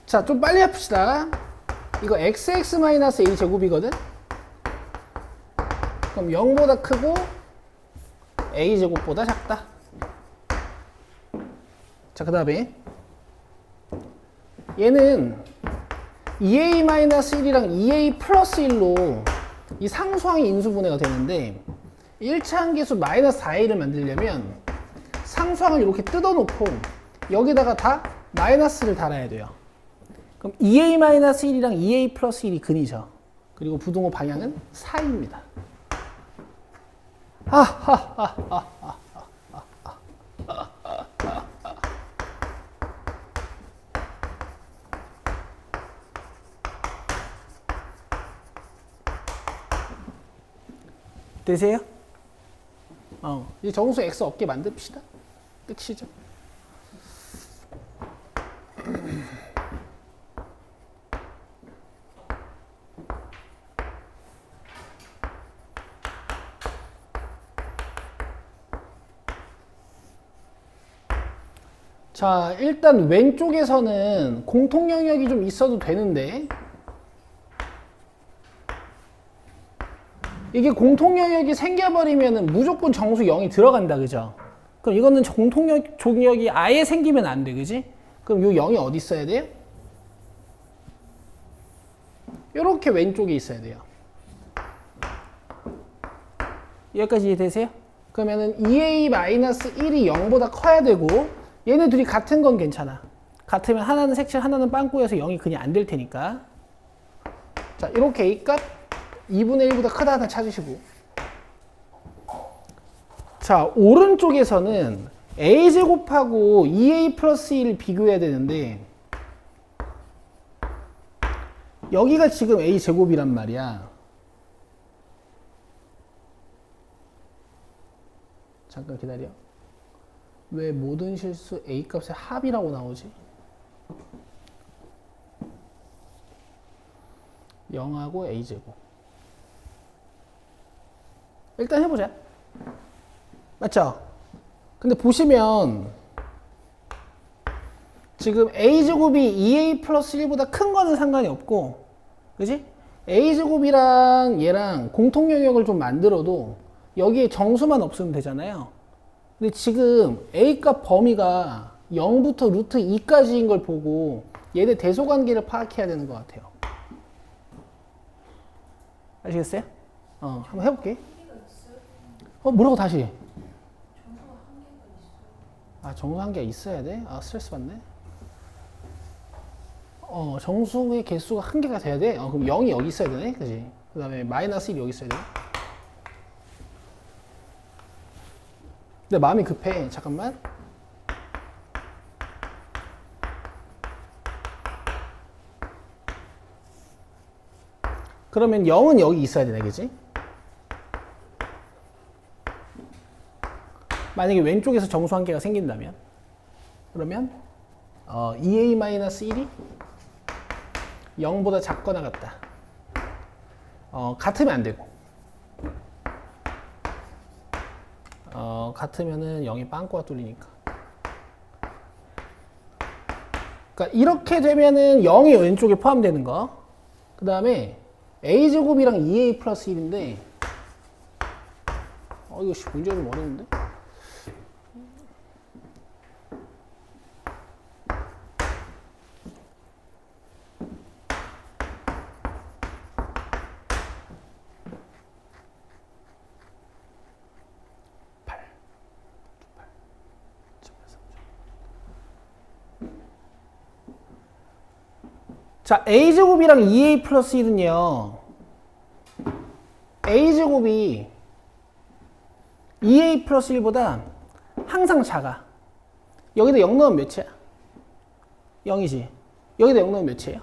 자, 좀 빨리 해봅시다. 이거 xx-a 제곱이거든? 그럼 0보다 크고 a 제곱보다 작다. 자, 그 다음에 얘는 2a-1이랑 2a 플러스 1로 이 상수항이 인수분해가 되는데 1차 함계수 마이너스 4a를 만들려면 상수항을 이렇게 뜯어놓고 여기다가 다 마이너스를 달아야 돼요. 그럼 2a-1이랑 2a 플러스 1이 근이죠. 그리고 부등호 방향은 4입니다. 되세요? 이제 정수 x 없게 만듭시다. 끝이죠. 자, 일단 왼쪽에서는 공통 영역이 좀 있어도 되는데 이게 공통 영역이 생겨버리면 무조건 정수 0이 들어간다, 그죠? 그럼 이거는 공통 영역이 아예 생기면 안 돼, 그지? 그럼 요 0이 어디 있어야 돼요? 요렇게 왼쪽에 있어야 돼요. 여기까지 이해되세요? 그러면은 2a-1이 0보다 커야 되고 얘네 둘이 같은 건 괜찮아. 같으면 하나는 색칠, 하나는 빵꾸여서 0이 그냥 안 될 테니까. 자, 이렇게 A값 2분의 1보다 크다 하나 찾으시고. 자, 오른쪽에서는 A제곱하고 2A 플러스 1을 비교해야 되는데 여기가 지금 A제곱이란 말이야. 잠깐 기다려. 왜 모든 실수 A값의 합이라고 나오지? 0하고 A제곱. 일단 해보자. 맞죠? 근데 보시면 지금 A제곱이 2A 플러스 1보다 큰 거는 상관이 없고, 그지? A제곱이랑 얘랑 공통 영역을 좀 만들어도 여기에 정수만 없으면 되잖아요. 근데 지금 A값 범위가 0부터 루트 2까지인 걸 보고 얘네 대소관계를 파악해야 되는 것 같아요. 아시겠어요? 한번 해볼게. 뭐라고 다시? 정수 한계가 있어야 돼? 스트레스 받네. 정수의 개수가 한 개가 돼야 돼? 그럼 0이 여기 있어야 되네? 그지? 그 다음에 마이너스 1이 여기 있어야 돼? 근데 마음이 급해. 잠깐만. 그러면 0은 여기 있어야 되네, 그지? 만약에 왼쪽에서 정수 한 개가 생긴다면, 그러면 2a-1이 0보다 작거나 같다. 같으면 안 되고, 같으면은 0이 빵꾸가 뚫리니까. 그러니까 이렇게 되면은 0이 왼쪽에 포함되는 거. 그 다음에 a제곱이랑 2a 플러스 1인데, 이거 문제가 좀 어려운데? 자, a제곱이랑 2a 플러스 1은요, a제곱이 2a 플러스 1보다 항상 작아. 여기다 0 넣으면 몇이야? 0이지. 여기다 0 넣으면 몇이에요?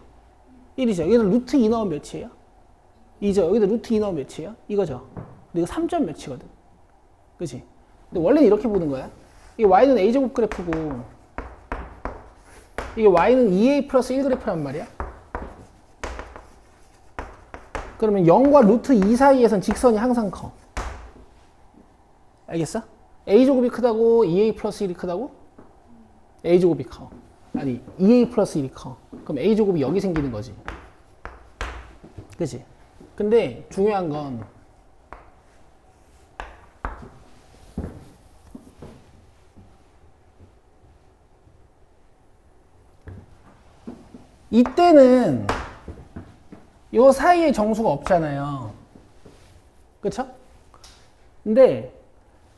1이죠. 여기다 루트 2 넣으면 몇이에요? 2죠. 여기다 루트 2 넣으면 몇이에요? 이거죠. 근데 이거 3점 몇이거든. 그치? 근데 원래는 이렇게 보는 거야. 이게 y는 a제곱 그래프고, 이게 y는 2a 플러스 1 그래프란 말이야. 그러면 0과 루트 2 사이에선 직선이 항상 커. 알겠어? a제곱이 크다고 2a 플러스 1이 크다고? a제곱이 커. 아니 2a 플러스 1이 커. 그럼 a제곱이 여기 생기는 거지. 그치? 근데 중요한 건 이때는 요 사이에 정수가 없잖아요. 그쵸? 근데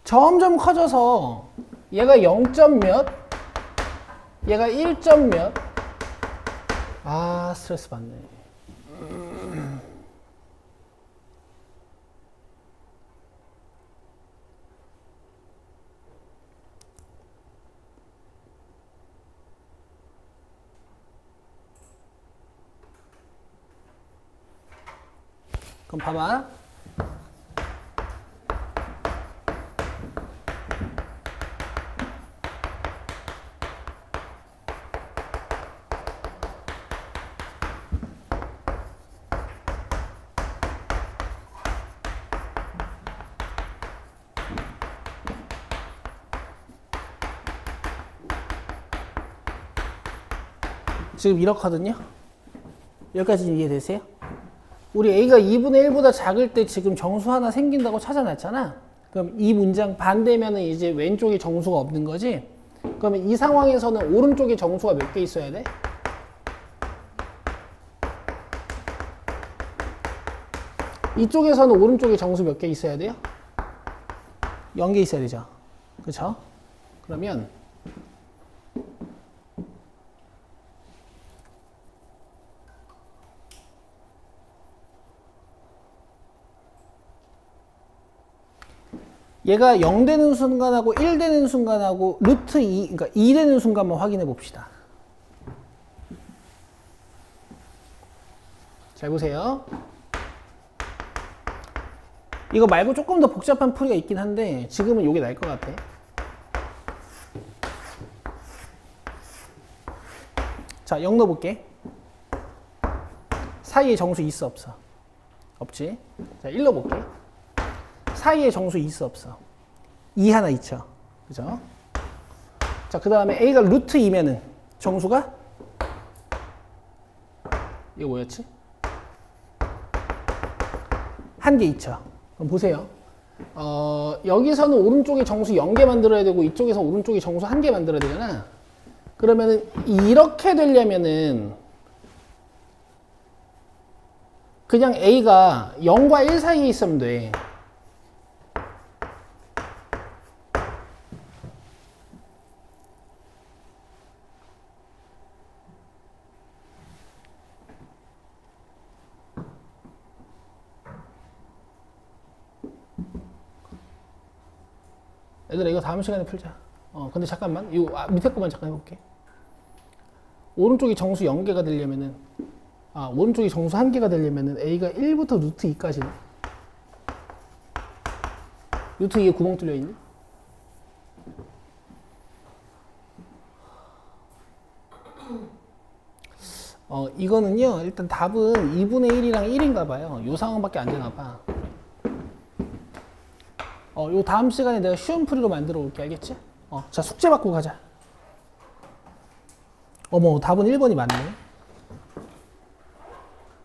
점점 커져서 얘가 0점 몇, 얘가 1점 몇. 아, 스트레스 받네. 그럼 봐봐. 지금 이렇거든요. 여기까지 이해되세요? 우리 a가 2분의 1보다 작을 때 지금 정수 하나 생긴다고 찾아놨잖아. 그럼 이 문장 반대면은 이제 왼쪽에 정수가 없는 거지. 그러면 이 상황에서는 오른쪽에 정수가 몇 개 있어야 돼? 이쪽에서는 오른쪽에 정수 몇 개 있어야 돼요? 0개 있어야 되죠. 그렇죠? 그러면 얘가 0 되는 순간하고 1 되는 순간하고 루트 2, 그러니까 2 되는 순간만 확인해 봅시다. 잘 보세요. 이거 말고 조금 더 복잡한 풀이가 있긴 한데 지금은 이게 나을 것 같아. 자, 0 넣어볼게. 사이에 정수 있어 없어? 없지. 자, 1 넣어볼게. 사이에 정수 있어 없어? 2 하나 있죠. 그죠? 자, 그 다음에 a가 루트 2면은 정수가 이거 뭐였지? 한 개 있죠. 그럼 보세요. 여기서는 오른쪽에 정수 0개 만들어야 되고 이쪽에서 오른쪽에 정수 1개 만들어야 되잖아. 그러면은 이렇게 되려면은 그냥 a가 0과 1 사이에 있으면 돼. 얘들아 이거 다음 시간에 풀자. 근데 잠깐만 이거 밑에 거만 잠깐 해볼게. 오른쪽이 정수 0개가 되려면은 오른쪽이 정수 1개가 되려면은 a가 1부터 루트 2까지는 루트 2에 구멍 뚫려 있니? 이거는요 일단 답은 2분의 1이랑 1인가 봐요. 요 상황밖에 안 되나 봐. 요 다음 시간에 내가 쉬운 풀이로 만들어 올게. 알겠지? 자, 숙제 받고 가자. 어머, 답은 1번이 맞네.